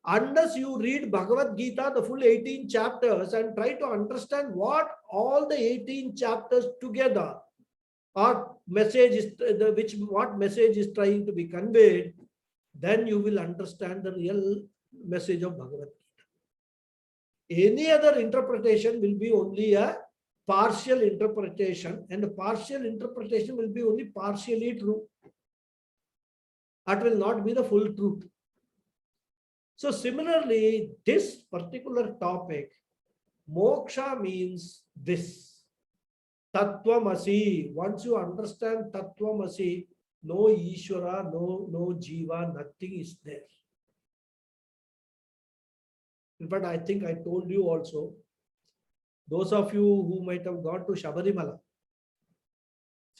Unless you read Bhagavad Gita, the full 18 chapters, and try to understand what all the 18 chapters together, or message is what message is trying to be conveyed, then you will understand the real message of Bhagavad Gita. Any other interpretation will be only a partial interpretation, and the partial interpretation will be only partially true. That will not be the full truth. So similarly, this particular topic, moksha means this. Tattvamasi. Once you understand Tattvamasi, no Ishvara, no Jiva, nothing is there. In fact, I think I told you also, those of you who might have gone to Shabarimala.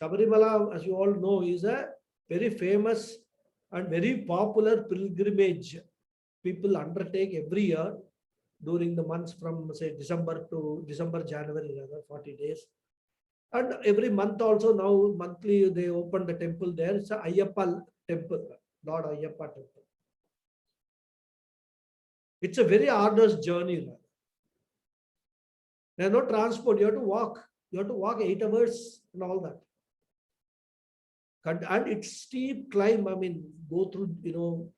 Shabarimala, as you all know, is a very famous and very popular pilgrimage people undertake every year during the months from, say, December to January, 40 days. And every month also, now monthly they open the temple there. It's a Ayyappa temple, Lord Ayyappa temple. It's a very arduous journey. There's no transport. You have to walk. You have to walk 8 hours and all that. And it's steep climb. I mean, go through,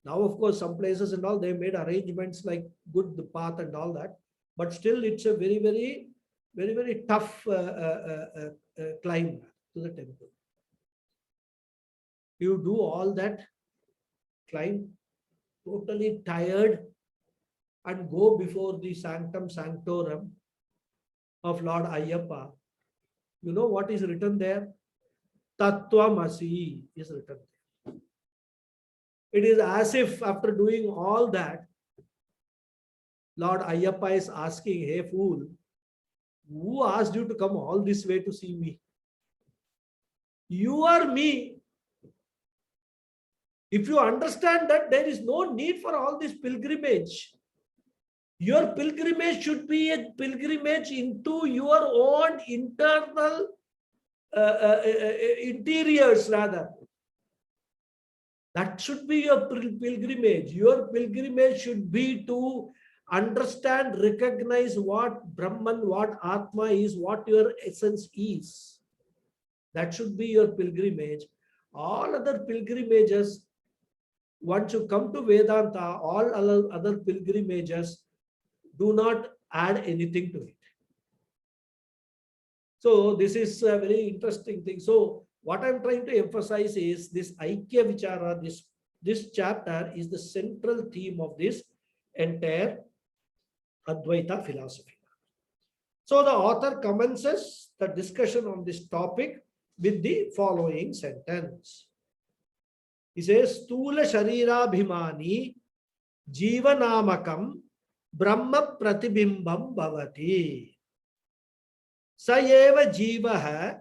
now of course, some places and all, they made arrangements like good path and all that. But still, it's a very, very, very, very tough climb to the temple. You do all that climb, totally tired, and go before the sanctum sanctorum of Lord Ayyappa. You know what is written there? Tattvamasi is written there. It is as if after doing all that, Lord Ayyappa is asking, hey fool, who asked you to come all this way to see me? You are me. If you understand that there is no need for all this pilgrimage, your pilgrimage should be a pilgrimage into your own internal interiors rather. That should be your pilgrimage. Your pilgrimage should be to understand, recognize what Brahman, what Atma is, what your essence is. That should be your pilgrimage. All other pilgrimages, once you come to Vedanta, all other pilgrimages do not add anything to it. So this is a very interesting thing. So what I'm trying to emphasize is this Aikya Vichara, this chapter is the central theme of this entire Advaita philosophy. So the author commences the discussion on this topic with the following sentence. He says, Stula Sharira Bhimani Jivanamakam Brahma Pratibimbam Bhavati. Sayeva Jivaha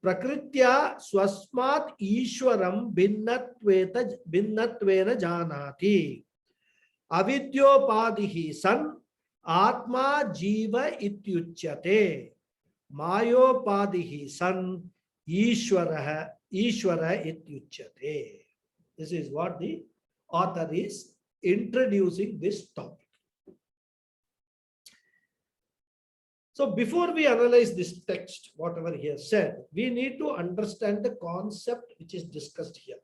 Prakritya Swasmat Ishwaram Bhinnatvena Janati. Avidyopadihi San Atma Jiva Ityuchyate. Mayopadihi San Ishwara Ityuchyate. This is what the author is introducing this topic. So before we analyze this text, whatever he has said, we need to understand the concept which is discussed here.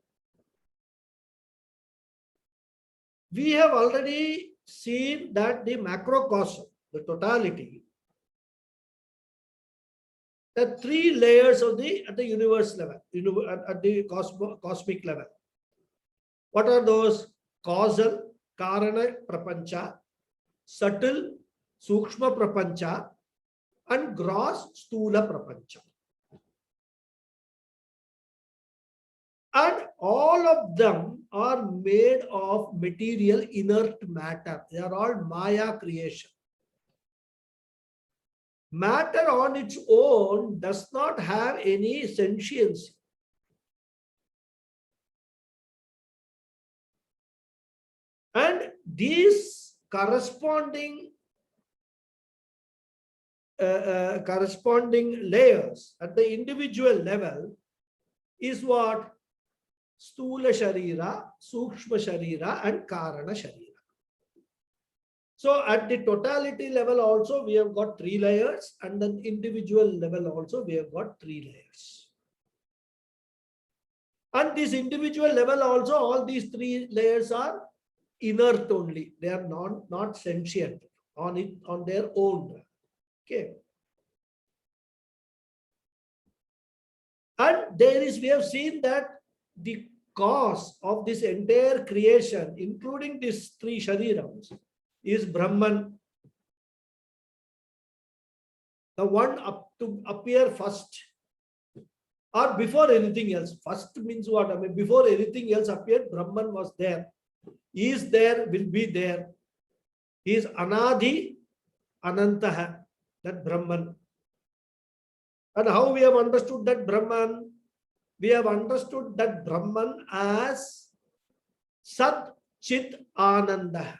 We have already seen that the macrocosm, the totality, the 3 layers of at the universe level, at the cosmic level. What are those? Causal, Karana Prapancha, subtle, Sukshma Prapancha, and gross Stula Prapancha. And all of them are made of material inert matter. They are all Maya creation. Matter on its own does not have any sentience. And these corresponding layers at the individual level is what? Stula Sharira, Sukshma Sharira, and Karana Sharira. So at the totality level also we have got 3 layers, and the individual level also we have got 3 layers. And this individual level also, all these 3 layers are inert only. They are not sentient on their own. Okay. And we have seen that the cause of this entire creation, including these 3 sharirams, is Brahman, the one to appear first, or before anything else. First means what? I mean, before anything else appeared, Brahman was there. He is there, will be there. He is Anadi Anantaha, that Brahman. And how we have understood that Brahman? We have understood that Brahman as Sat Chit Ananda.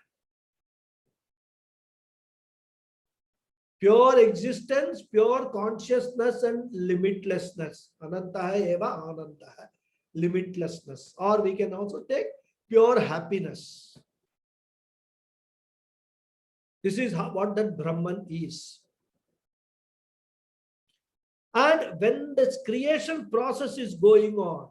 Pure existence, pure consciousness, and limitlessness. Anantaha eva Anandaha. Limitlessness. Or we can also take pure happiness. This is what that Brahman is. And when this creation process is going on,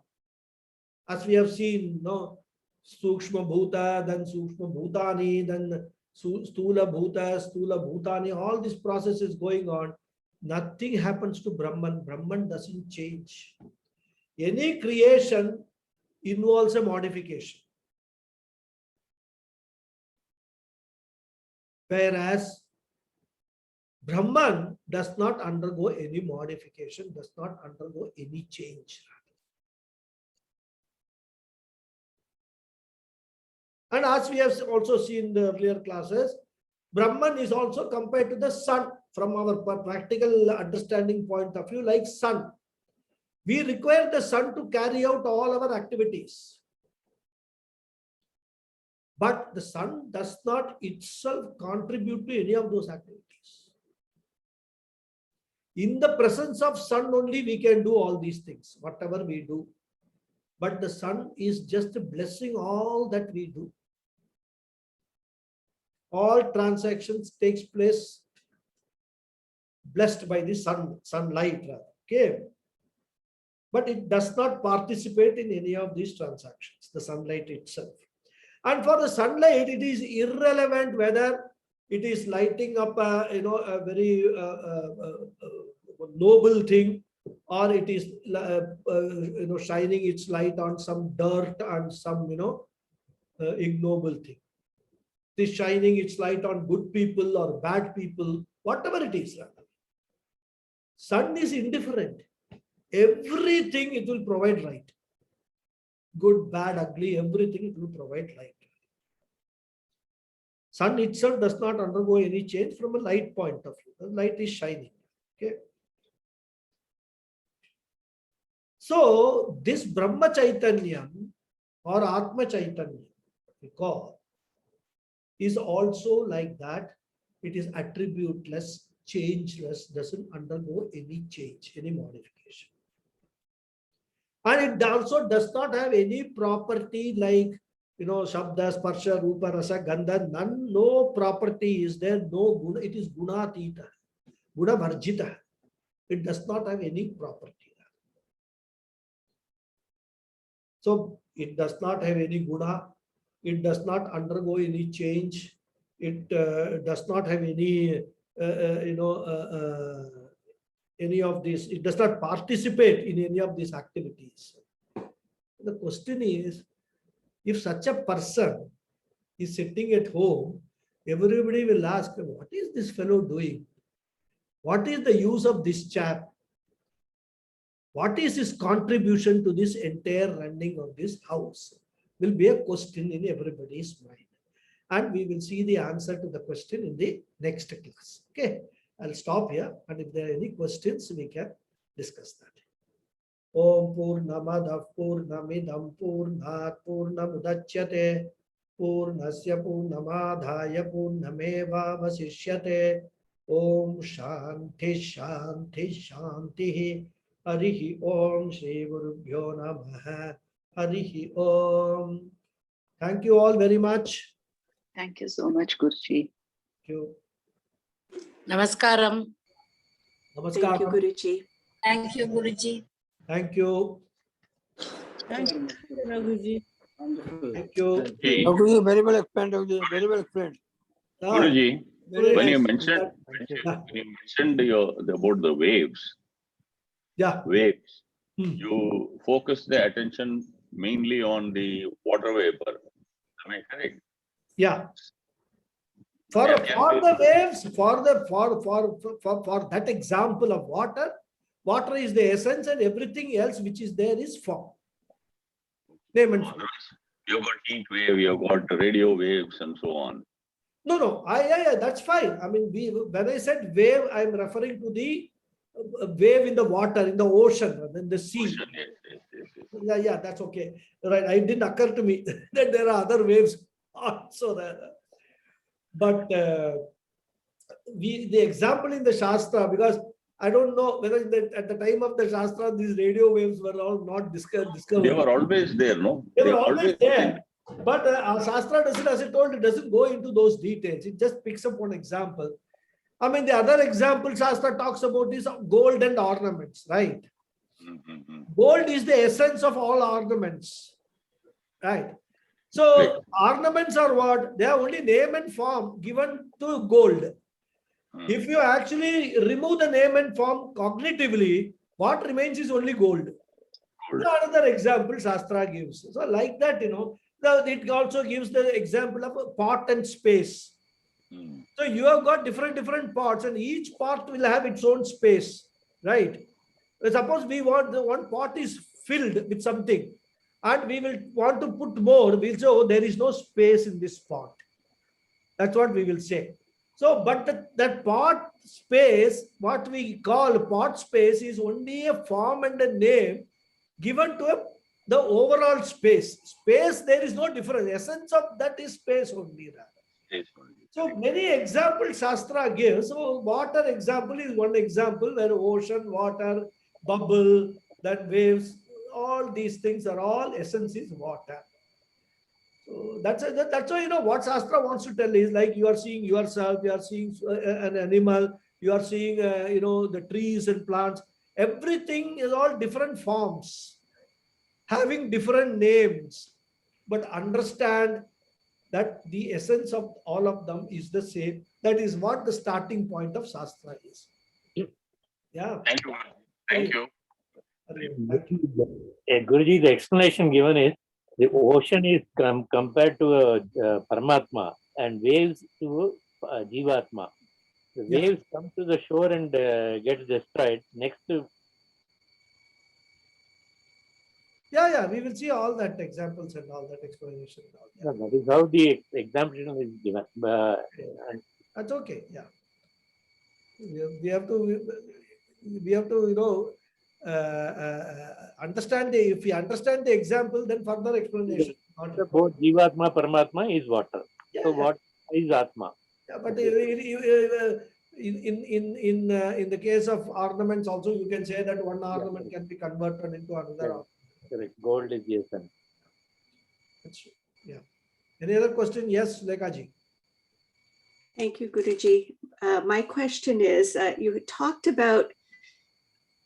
as we have seen, no, Sukshma Bhuta, then Sukshma Bhutani, then Stula Bhuta, Stula Bhutani, all this process is going on. Nothing happens to Brahman. Brahman doesn't change. Any creation involves a modification. Whereas Brahman does not undergo any modification, does not undergo any change. And as we have also seen in the earlier classes, Brahman is also compared to the sun from our practical understanding point of view, like sun. We require the sun to carry out all our activities. But the sun does not itself contribute to any of those activities. In the presence of sun only we can do all these things, whatever we do. But the sun is just blessing all that we do. All transactions takes place blessed by the sunlight. Okay. But it does not participate in any of these transactions, the sunlight itself. And for the sunlight, it is irrelevant whether it is lighting up a very noble thing, or it is shining its light on some dirt and some ignoble thing. It is shining its light on good people or bad people, whatever it is. Sun is indifferent. Everything it will provide light. Good, bad, ugly, everything it will provide light. Sun itself does not undergo any change from a light point of view. The light is shining. Okay. So this Brahma Chaitanyam or Atma Chaitanyam, we call, is also like that. It is attributeless, changeless, doesn't undergo any change, any modification. And it also does not have any property like, Shabda, Sparsha, Rupa, Rasa, Gandha. No property is there, no guna. It is Gunatita, Guna Varjita. It does not have any property. So it does not have any guna. It does not undergo any change. It does not have any, any of this. It does not participate in any of these activities. The question is, if such a person is sitting at home, everybody will ask, what is this fellow doing? What is the use of this chap? What is his contribution to this entire running of this house? Will be a question in everybody's mind. And we will see the answer to the question in the next class. Okay, I'll stop here. And if there are any questions, we can discuss that. Om Purnamadav Purnamidam Purnat Purnamudachyate Purnasya Purnamadhaya Purnameva Vasishyate. Om Shanti Shanti Shanti. Harihi Om Shri Gurubhyo Namaha. Harihi Om. Thank you all very much. Thank you so much, Guruji. Thank you. Namaskaram. Namaskaram. Thank you, Guruji. Thank you, Guruji. Thank you. Thank you, Raghuji. Thank you. Hey, Raghuji, very well explained, Raghuji, very well explained. Guruji, Very when you nice. mentioned about the waves, Yeah. you focus the attention mainly on the water vapor. Am I correct? Yeah. For the waves, for that example of water, water is the essence and everything else which is there is form. Name and form. You've got heat wave, you've got radio waves and so on. No, yeah, that's fine. I mean, when I said wave, I'm referring to the wave in the water, in the ocean, in the sea. Ocean, yes. Yeah, that's okay. Right, it didn't occur to me that there are other waves also there. But the example in the Shastra, because I don't know whether at the time of the Shastra, these radio waves were all not discovered. They were always there, no? They were always there. But our Shastra doesn't, as I told, it doesn't go into those details. It just picks up one example. I mean, the other example Shastra talks about is gold and ornaments, right? Gold is the essence of all ornaments, right? So ornaments are what? They are only name and form given to gold. If you actually remove the name and form cognitively, what remains is only gold. Another example Shastra gives. So like that, it also gives the example of a pot and space. So you have got different pots and each pot will have its own space, right? Suppose we want the one pot is filled with something and we will want to put more, we'll say, oh, there is no space in this pot. That's what we will say. So, but that pot space, what we call pot space, is only a form and a name given to the overall space. Space, there is no difference. Essence of that is space only. So many examples Shastra gives. So water example is one example where ocean, water, bubble, that waves, all these things are all essence is water. So that's why what Shastra wants to tell is like you are seeing yourself, you are seeing an animal, you are seeing the trees and plants. Everything is all different forms, having different names, but understand that the essence of all of them is the same. That is what the starting point of Shastra is. Yeah. Thank you. Thank you. Guruji, the explanation given is the ocean is compared to Paramatma and waves to Jivatma. The waves come to the shore and get destroyed. Next to We will see all that examples and all that explanation. that is how the example is given. That's okay. Yeah. We have to understand if we understand the example, then further explanation. Both Jivatma, Paramatma is water. So what is Atma? Yeah, but in the case of ornaments also, you can say that one ornament can be converted into another ornament. Correct. Gold is the essence. Yeah. Any other question? Yes, Lekaji. Thank you, Guruji. My question is, you talked about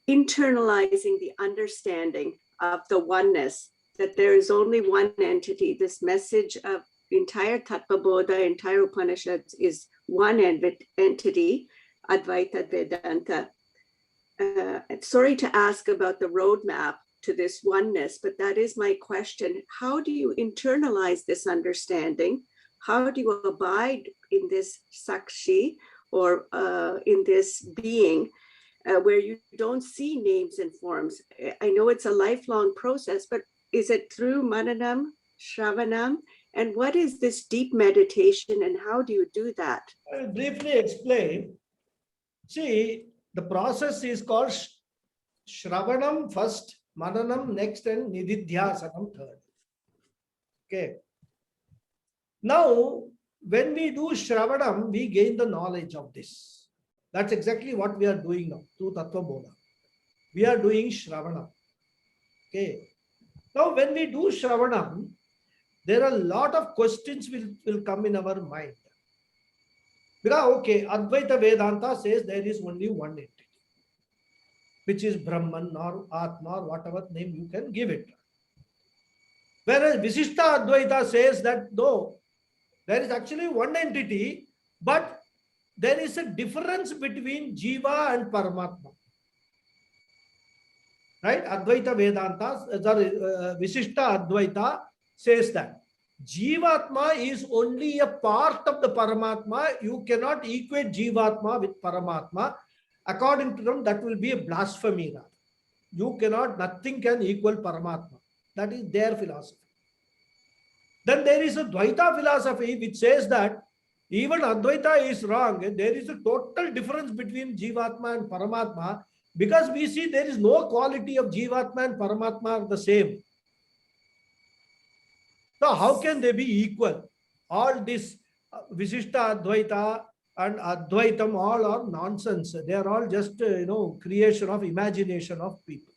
internalizing the understanding of the oneness, that there is only one entity. This message of the entire Tattva Bodha, entire Upanishads is one entity, Advaita Vedanta. Sorry to ask about the roadmap to this oneness, but that is my question. How do you internalize this understanding? How do you abide in this sakshi or in this being where you don't see names and forms. I know it's a lifelong process, but is it through Mananam, Shravanam? And what is this deep meditation and how do you do that? I will briefly explain. See, the process is called Shravanam first, Mananam next, and Nididhyasanam third. Okay. Now, when we do Shravanam, we gain the knowledge of this. That's exactly what we are doing now through Tattva Bodha. We are doing Shravanam. Okay. Now, when we do Shravanam, there are a lot of questions will come in our mind. Because, okay, Advaita Vedanta says there is only one entity, which is Brahman or Atma or whatever name you can give it. Whereas Visishta Advaita says that no, there is actually one entity, but there is a difference between Jiva and Paramatma. Right? Advaita Vedanta, Visishta Advaita says that Jivatma is only a part of the Paramatma. You cannot equate Jivatma with Paramatma. According to them, that will be a blasphemy. You cannot, nothing can equal Paramatma. That is their philosophy. Then there is a Dvaita philosophy which says that even Advaita is wrong. There is a total difference between Jivatma and Paramatma because we see there is no quality of Jivatma and Paramatma are the same. So how can they be equal? All this Visishta Advaita and Advaitam all are nonsense. They are all just creation of imagination of people.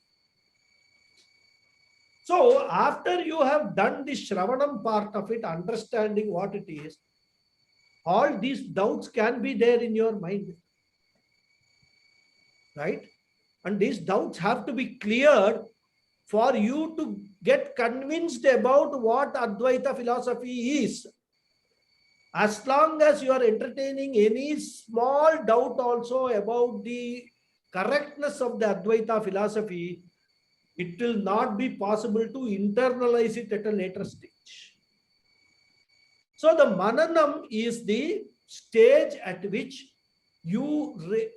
So after you have done the Shravanam part of it, understanding what it is, all these doubts can be there in your mind. Right? And these doubts have to be cleared for you to get convinced about what Advaita philosophy is. As long as you are entertaining any small doubt also about the correctness of the Advaita philosophy, it will not be possible to internalize it at a later stage. So the Mananam is the stage at which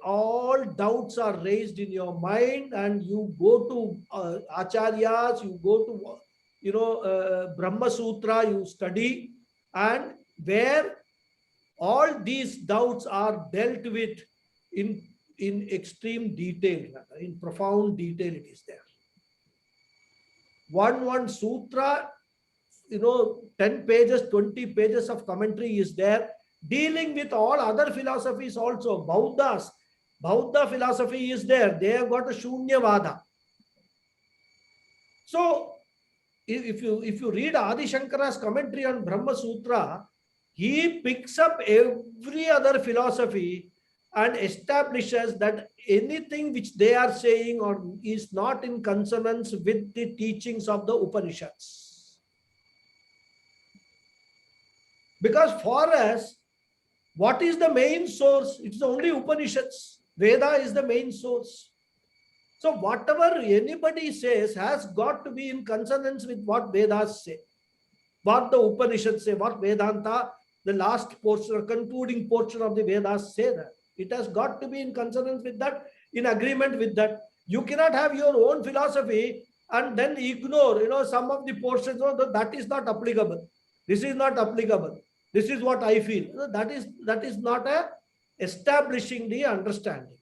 all doubts are raised in your mind and you go to Acharyas, you go to Brahma Sutra, you study, and where all these doubts are dealt with in extreme detail, in profound detail it is there. One sutra, 10 pages, 20 pages of commentary is there, dealing with all other philosophies also. Bauddha philosophy is there. They have got a Shunyavada. So, if you read Adi Shankara's commentary on Brahma Sutra, he picks up every other philosophy and establishes that anything which they are saying or is not in consonance with the teachings of the Upanishads. Because for us, what is the main source? It's only Upanishads. Veda is the main source. So whatever anybody says has got to be in consonance with what Vedas say, what the Upanishads say, what Vedanta, the last portion or concluding portion of the Vedas say that. It has got to be in consonance with that, in agreement with that. You cannot have your own philosophy and then ignore, some of the portions. That is not applicable. This is not applicable. This is what I feel. That is not establishing the understanding.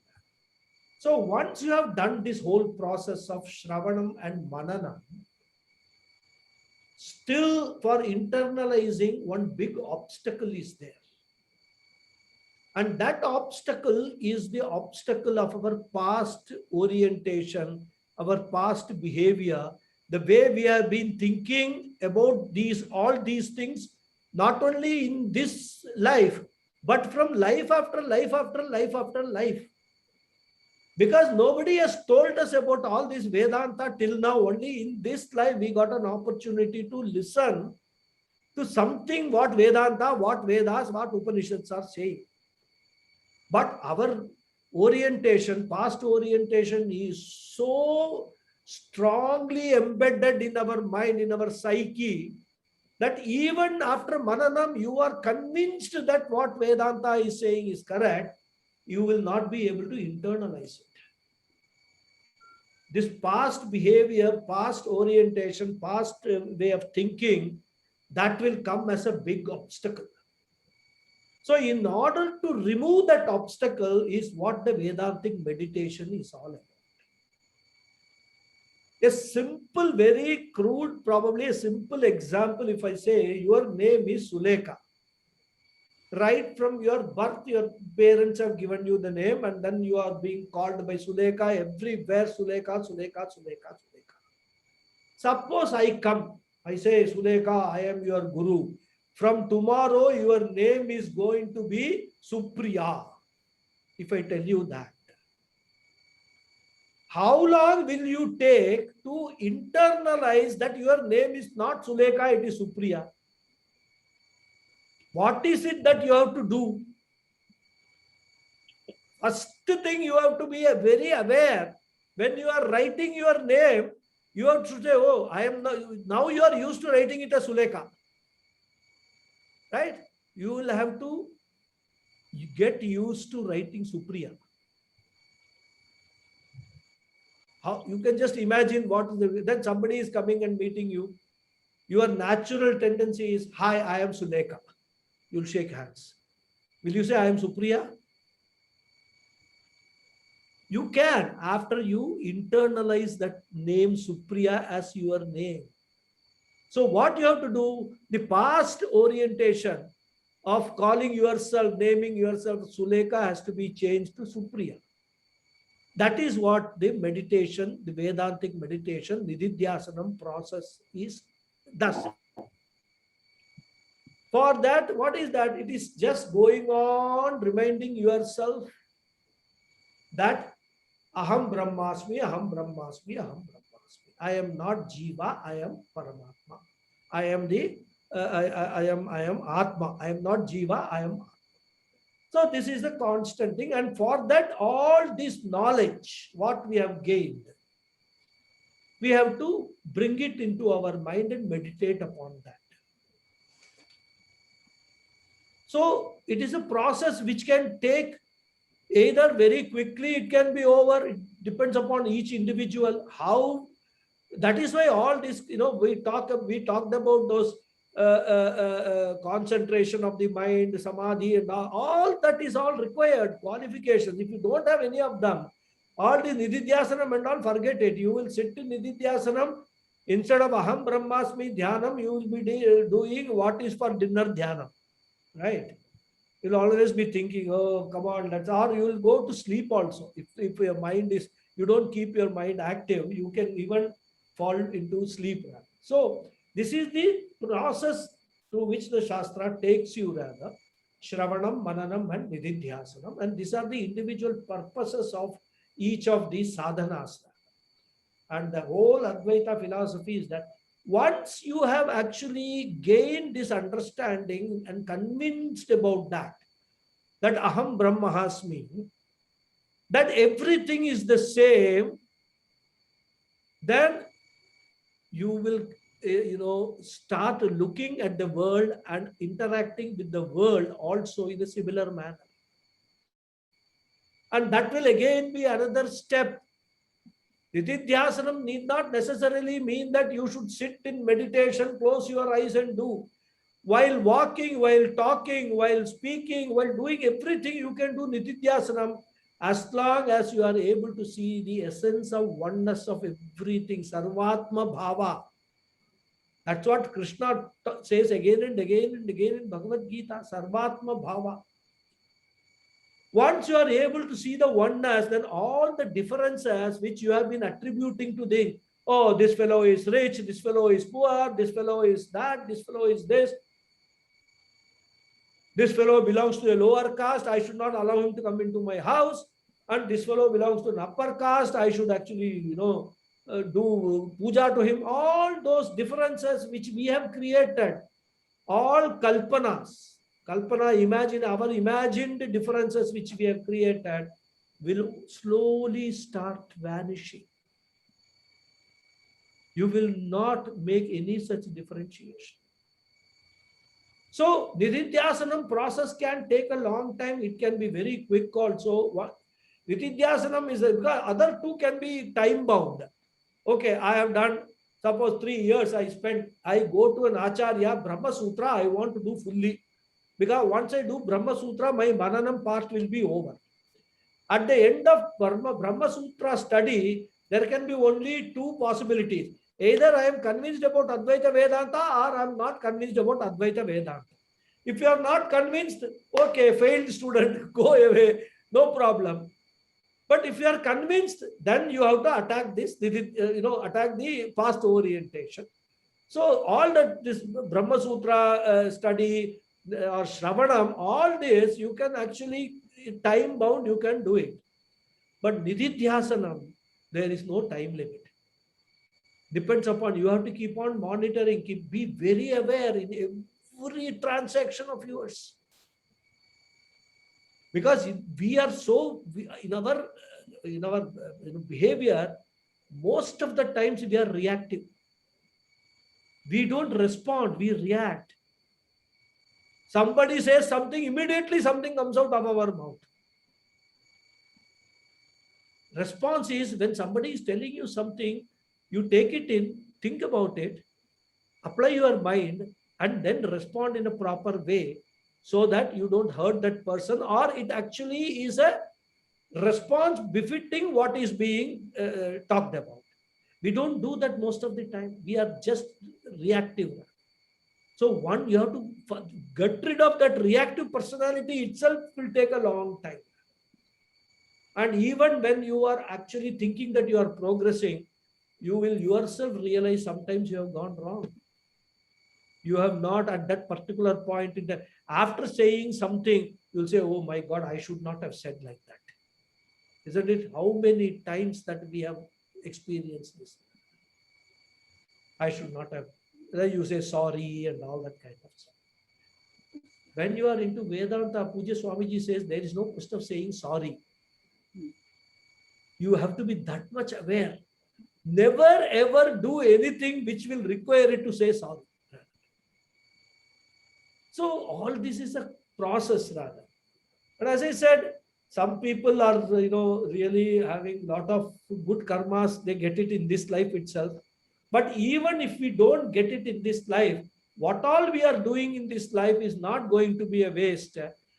So once you have done this whole process of Shravanam and Mananam, still for internalizing, one big obstacle is there. And that obstacle is the obstacle of our past orientation, our past behavior, the way we have been thinking about all these things, not only in this life, but from life after life after life after life. Because nobody has told us about all this Vedanta till now. Only in this life we got an opportunity to listen to something what Vedanta, what Vedas, what Upanishads are saying. But our orientation, past orientation is so strongly embedded in our mind, in our psyche, that even after Mananam, you are convinced that what Vedanta is saying is correct, you will not be able to internalize it. this past behavior, past orientation, past way of thinking, that will come as a big obstacle. So in order to remove that obstacle is what the Vedantic meditation is all about. A simple, very crude, probably a simple example, if I say your name is Sulekha. Right from your birth, your parents have given you the name, and then you are being called by Sulekha everywhere. Sulekha, Sulekha, Sulekha, Sulekha. Suppose I come, I say, Sulekha, I am your guru. From tomorrow, your name is going to be Supriya. If I tell you that, how long will you take to internalize that your name is not Sulekha, it is Supriya? What is it that you have to do? First thing, you have to be very aware. When you are writing your name, you have to say, oh, I am now you are used to writing it as Sulekha. Right? You will have to get used to writing Supriya. How you can just imagine what is the, then somebody is coming and meeting you. Your natural tendency is, hi, I am Sulekha. You'll shake hands. Will you say, I am Supriya? You can, after you internalize that name Supriya as your name. So what you have to do, the past orientation of calling yourself, naming yourself Sulekha has to be changed to Supriya. That is what the meditation, the Vedantic meditation, Nididhyasanam process is thus. For that, what is that? It is just going on reminding yourself that Aham Brahmasmi, Aham Brahmasmi, Aham Brahmasmi. I am not Jiva, I am Paramatma. I am the, I am Atma. I am not Jiva, I am Atma. So this is the constant thing. And for that, all this knowledge, what we have gained, we have to bring it into our mind and meditate upon that. So it is a process which can take either very quickly, it can be over. It depends upon each individual. How, that is why all this, we talked about those concentration of the mind, samadhi, and all that is all required qualifications. If you don't have any of them, all the Nididhyasanam and all, forget it. You will sit in Nididhyasanam, instead of Aham Brahmasmi Dhyanam, you will be doing what is for dinner Dhyanam, right? You'll always be thinking, oh, come on, let's, or you will go to sleep also. If your mind is, you don't keep your mind active, you can even fall into sleep. So this is the process through which the Shastra takes you rather. Shravanam, Mananam and Nididhyasanam. And these are the individual purposes of each of these sadhanas. And the whole Advaita philosophy is that once you have actually gained this understanding and convinced about that Aham Brahmasmi, that everything is the same, then you will start looking at the world and interacting with the world also in a similar manner. And that will again be another step. Nididhyasanam need not necessarily mean that you should sit in meditation, close your eyes and do. While walking, while talking, while speaking, while doing everything, you can do Nididhyasanam as long as you are able to see the essence of oneness of everything, Sarvatma Bhava. That's what Krishna says again and again and again in Bhagavad Gita, Sarvatma Bhava. Once you are able to see the oneness, then all the differences which you have been attributing to the, oh, this fellow is rich, this fellow is poor, this fellow is that, this fellow is this fellow belongs to a lower caste, I should not allow him to come into my house, and this fellow belongs to an upper caste, I should actually, do puja to him. All those differences which we have created, all kalpanas. Kalpana, imagine, our imagined differences which we have created will slowly start vanishing. You will not make any such differentiation. So, Nididhyasanam process can take a long time. It can be very quick also. Nitidhyasanam is because other two can be time bound. Okay, I have done, suppose 3 years I go to an Acharya, Brahma Sutra, I want to do fully. Because once I do Brahma Sutra, my Mananam part will be over. At the end of Brahma Sutra study, there can be only two possibilities. Either I am convinced about Advaita Vedanta or I am not convinced about Advaita Vedanta. If you are not convinced, okay, failed student, go away, no problem. But if you are convinced, then you have to attack this, attack the past orientation. So all that this Brahma Sutra study or Shravanam, all this you can actually, time bound, you can do it. But Nididhyasanam, there is no time limit. Depends upon, you have to keep on monitoring, be very aware in every transaction of yours. Because we are so, in our behavior, most of the times we are reactive. We don't respond, we react. Somebody says something, immediately something comes out of our mouth. Response is when somebody is telling you something, you take it in, think about it, apply your mind, and then respond in a proper way so that you don't hurt that person, or it actually is a response befitting what is being talked about. We don't do that most of the time. We are just reactive. So one, you have to get rid of that reactive personality itself will take a long time. And even when you are actually thinking that you are progressing, you will yourself realize sometimes you have gone wrong. You have not at that particular point in the, after saying something, you'll say, oh my God, I should not have said like that. Isn't it? How many times that we have experienced this? I should not have. Then you say sorry and all that kind of stuff. When you are into Vedanta, Puja Swamiji says there is no question of saying sorry. You have to be that much aware. Never ever do anything which will require it to say sorry. So all this is a process rather. But as I said, some people are, really having a lot of good karmas. They get it in this life itself. But even if we don't get it in this life, what all we are doing in this life is not going to be a waste.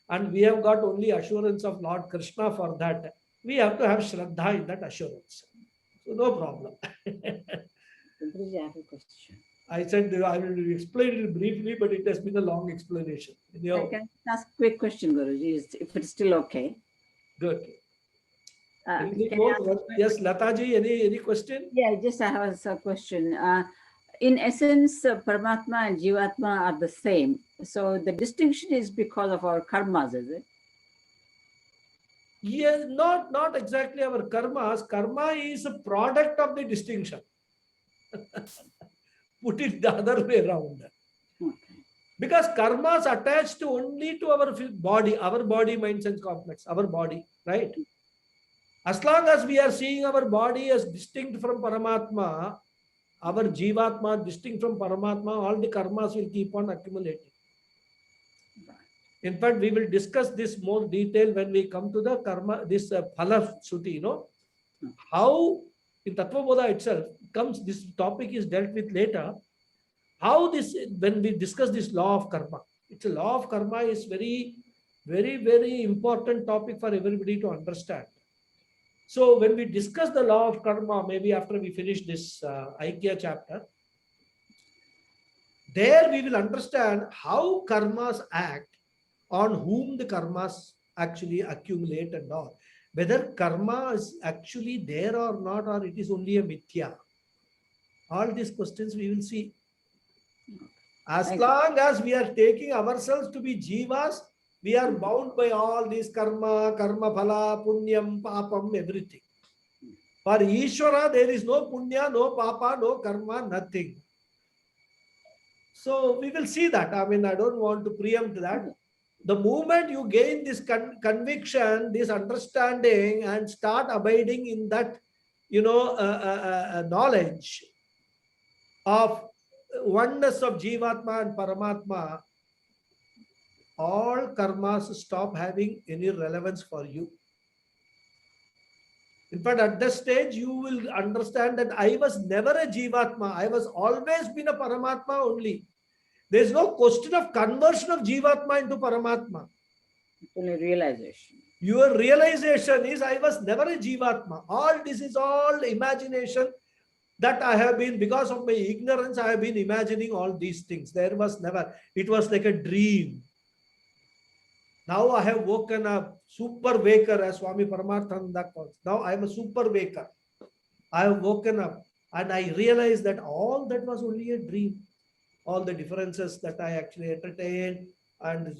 And we have got only assurance of Lord Krishna for that. We have to have Shraddha in that assurance. So no problem. Guruji, I have a question. I said I will explain it briefly, but it has been a long explanation. I can ask a quick question, Guruji, if it's still okay. Good. Can I ask- Yes, Lataji, any question? Yeah, I have a question. In essence, Paramatma and Jivatma are the same. So the distinction is because of our karmas, is it? Yes, not exactly our karmas. Karma is a product of the distinction. Put it the other way around. Okay. Because karmas attached only to our body, mind, sense complex, our body, right? As long as we are seeing our body as distinct from Paramatma, our Jivatma distinct from Paramatma, all the karmas will keep on accumulating. In fact, we will discuss this more detail when we come to the karma, this phala suti, how in Tattva Bodha itself comes, this topic is dealt with later. How this, when we discuss this law of karma, it's a law of karma is very, very, very important topic for everybody to understand. So when we discuss the law of karma, maybe after we finish this Aikya chapter, there we will understand how karmas act, on whom the karmas actually accumulate and all. Whether karma is actually there or not, or it is only a mithya. All these questions we will see. As long as we are taking ourselves to be jivas, we are bound by all these karma, phala, punyam, papam, everything. For Ishvara, there is no punya, no papa, no karma, nothing. So we will see that. I mean, I don't want to preempt that. The moment you gain this conviction, this understanding, and start abiding in that, knowledge of oneness of Jivatma and Paramatma, all karmas stop having any relevance for you. In fact, at that stage, you will understand that I was never a Jivatma. I was always been a Paramatma only. There is no question of conversion of Jivatma into Paramatma. It's only realization. Your realization is I was never a Jivatma. All this is all imagination that I have been, because of my ignorance, I have been imagining all these things. There was never, it was like a dream. Now I have woken up, super waker, as Swami Paramarthananda calls. Now I am a super waker. I have woken up and I realized that all that was only a dream. All the differences that I actually entertained and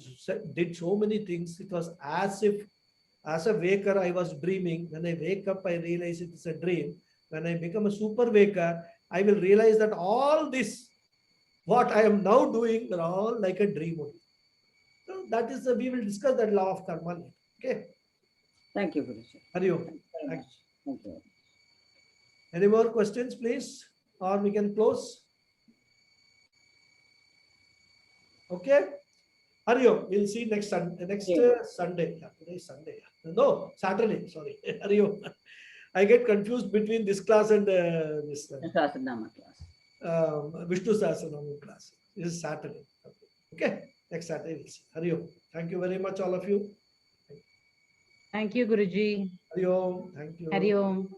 did so many things. It was as if, as a waker, I was dreaming. When I wake up, I realize it is a dream. When I become a super waker, I will realize that all this, what I am now doing, are all like a dream only. So that is, we will discuss that law of karma later. Okay. Thank you, Guruji. Hari Om. Thank you very much. Thank you. Any more questions, please? Or we can close. Okay. Hari Om. We'll see next Sunday. Sunday. Yeah, today is Sunday. No, Saturday. Sorry. Hari Om. I get confused between this class and this Sahasranama class. Vishnu Sahasranama class. This is Saturday. Okay. Next Saturday we'll see. Hari Om. Thank you very much, all of you. Thank you, Guruji. Hari Om. Thank you. Hari Om.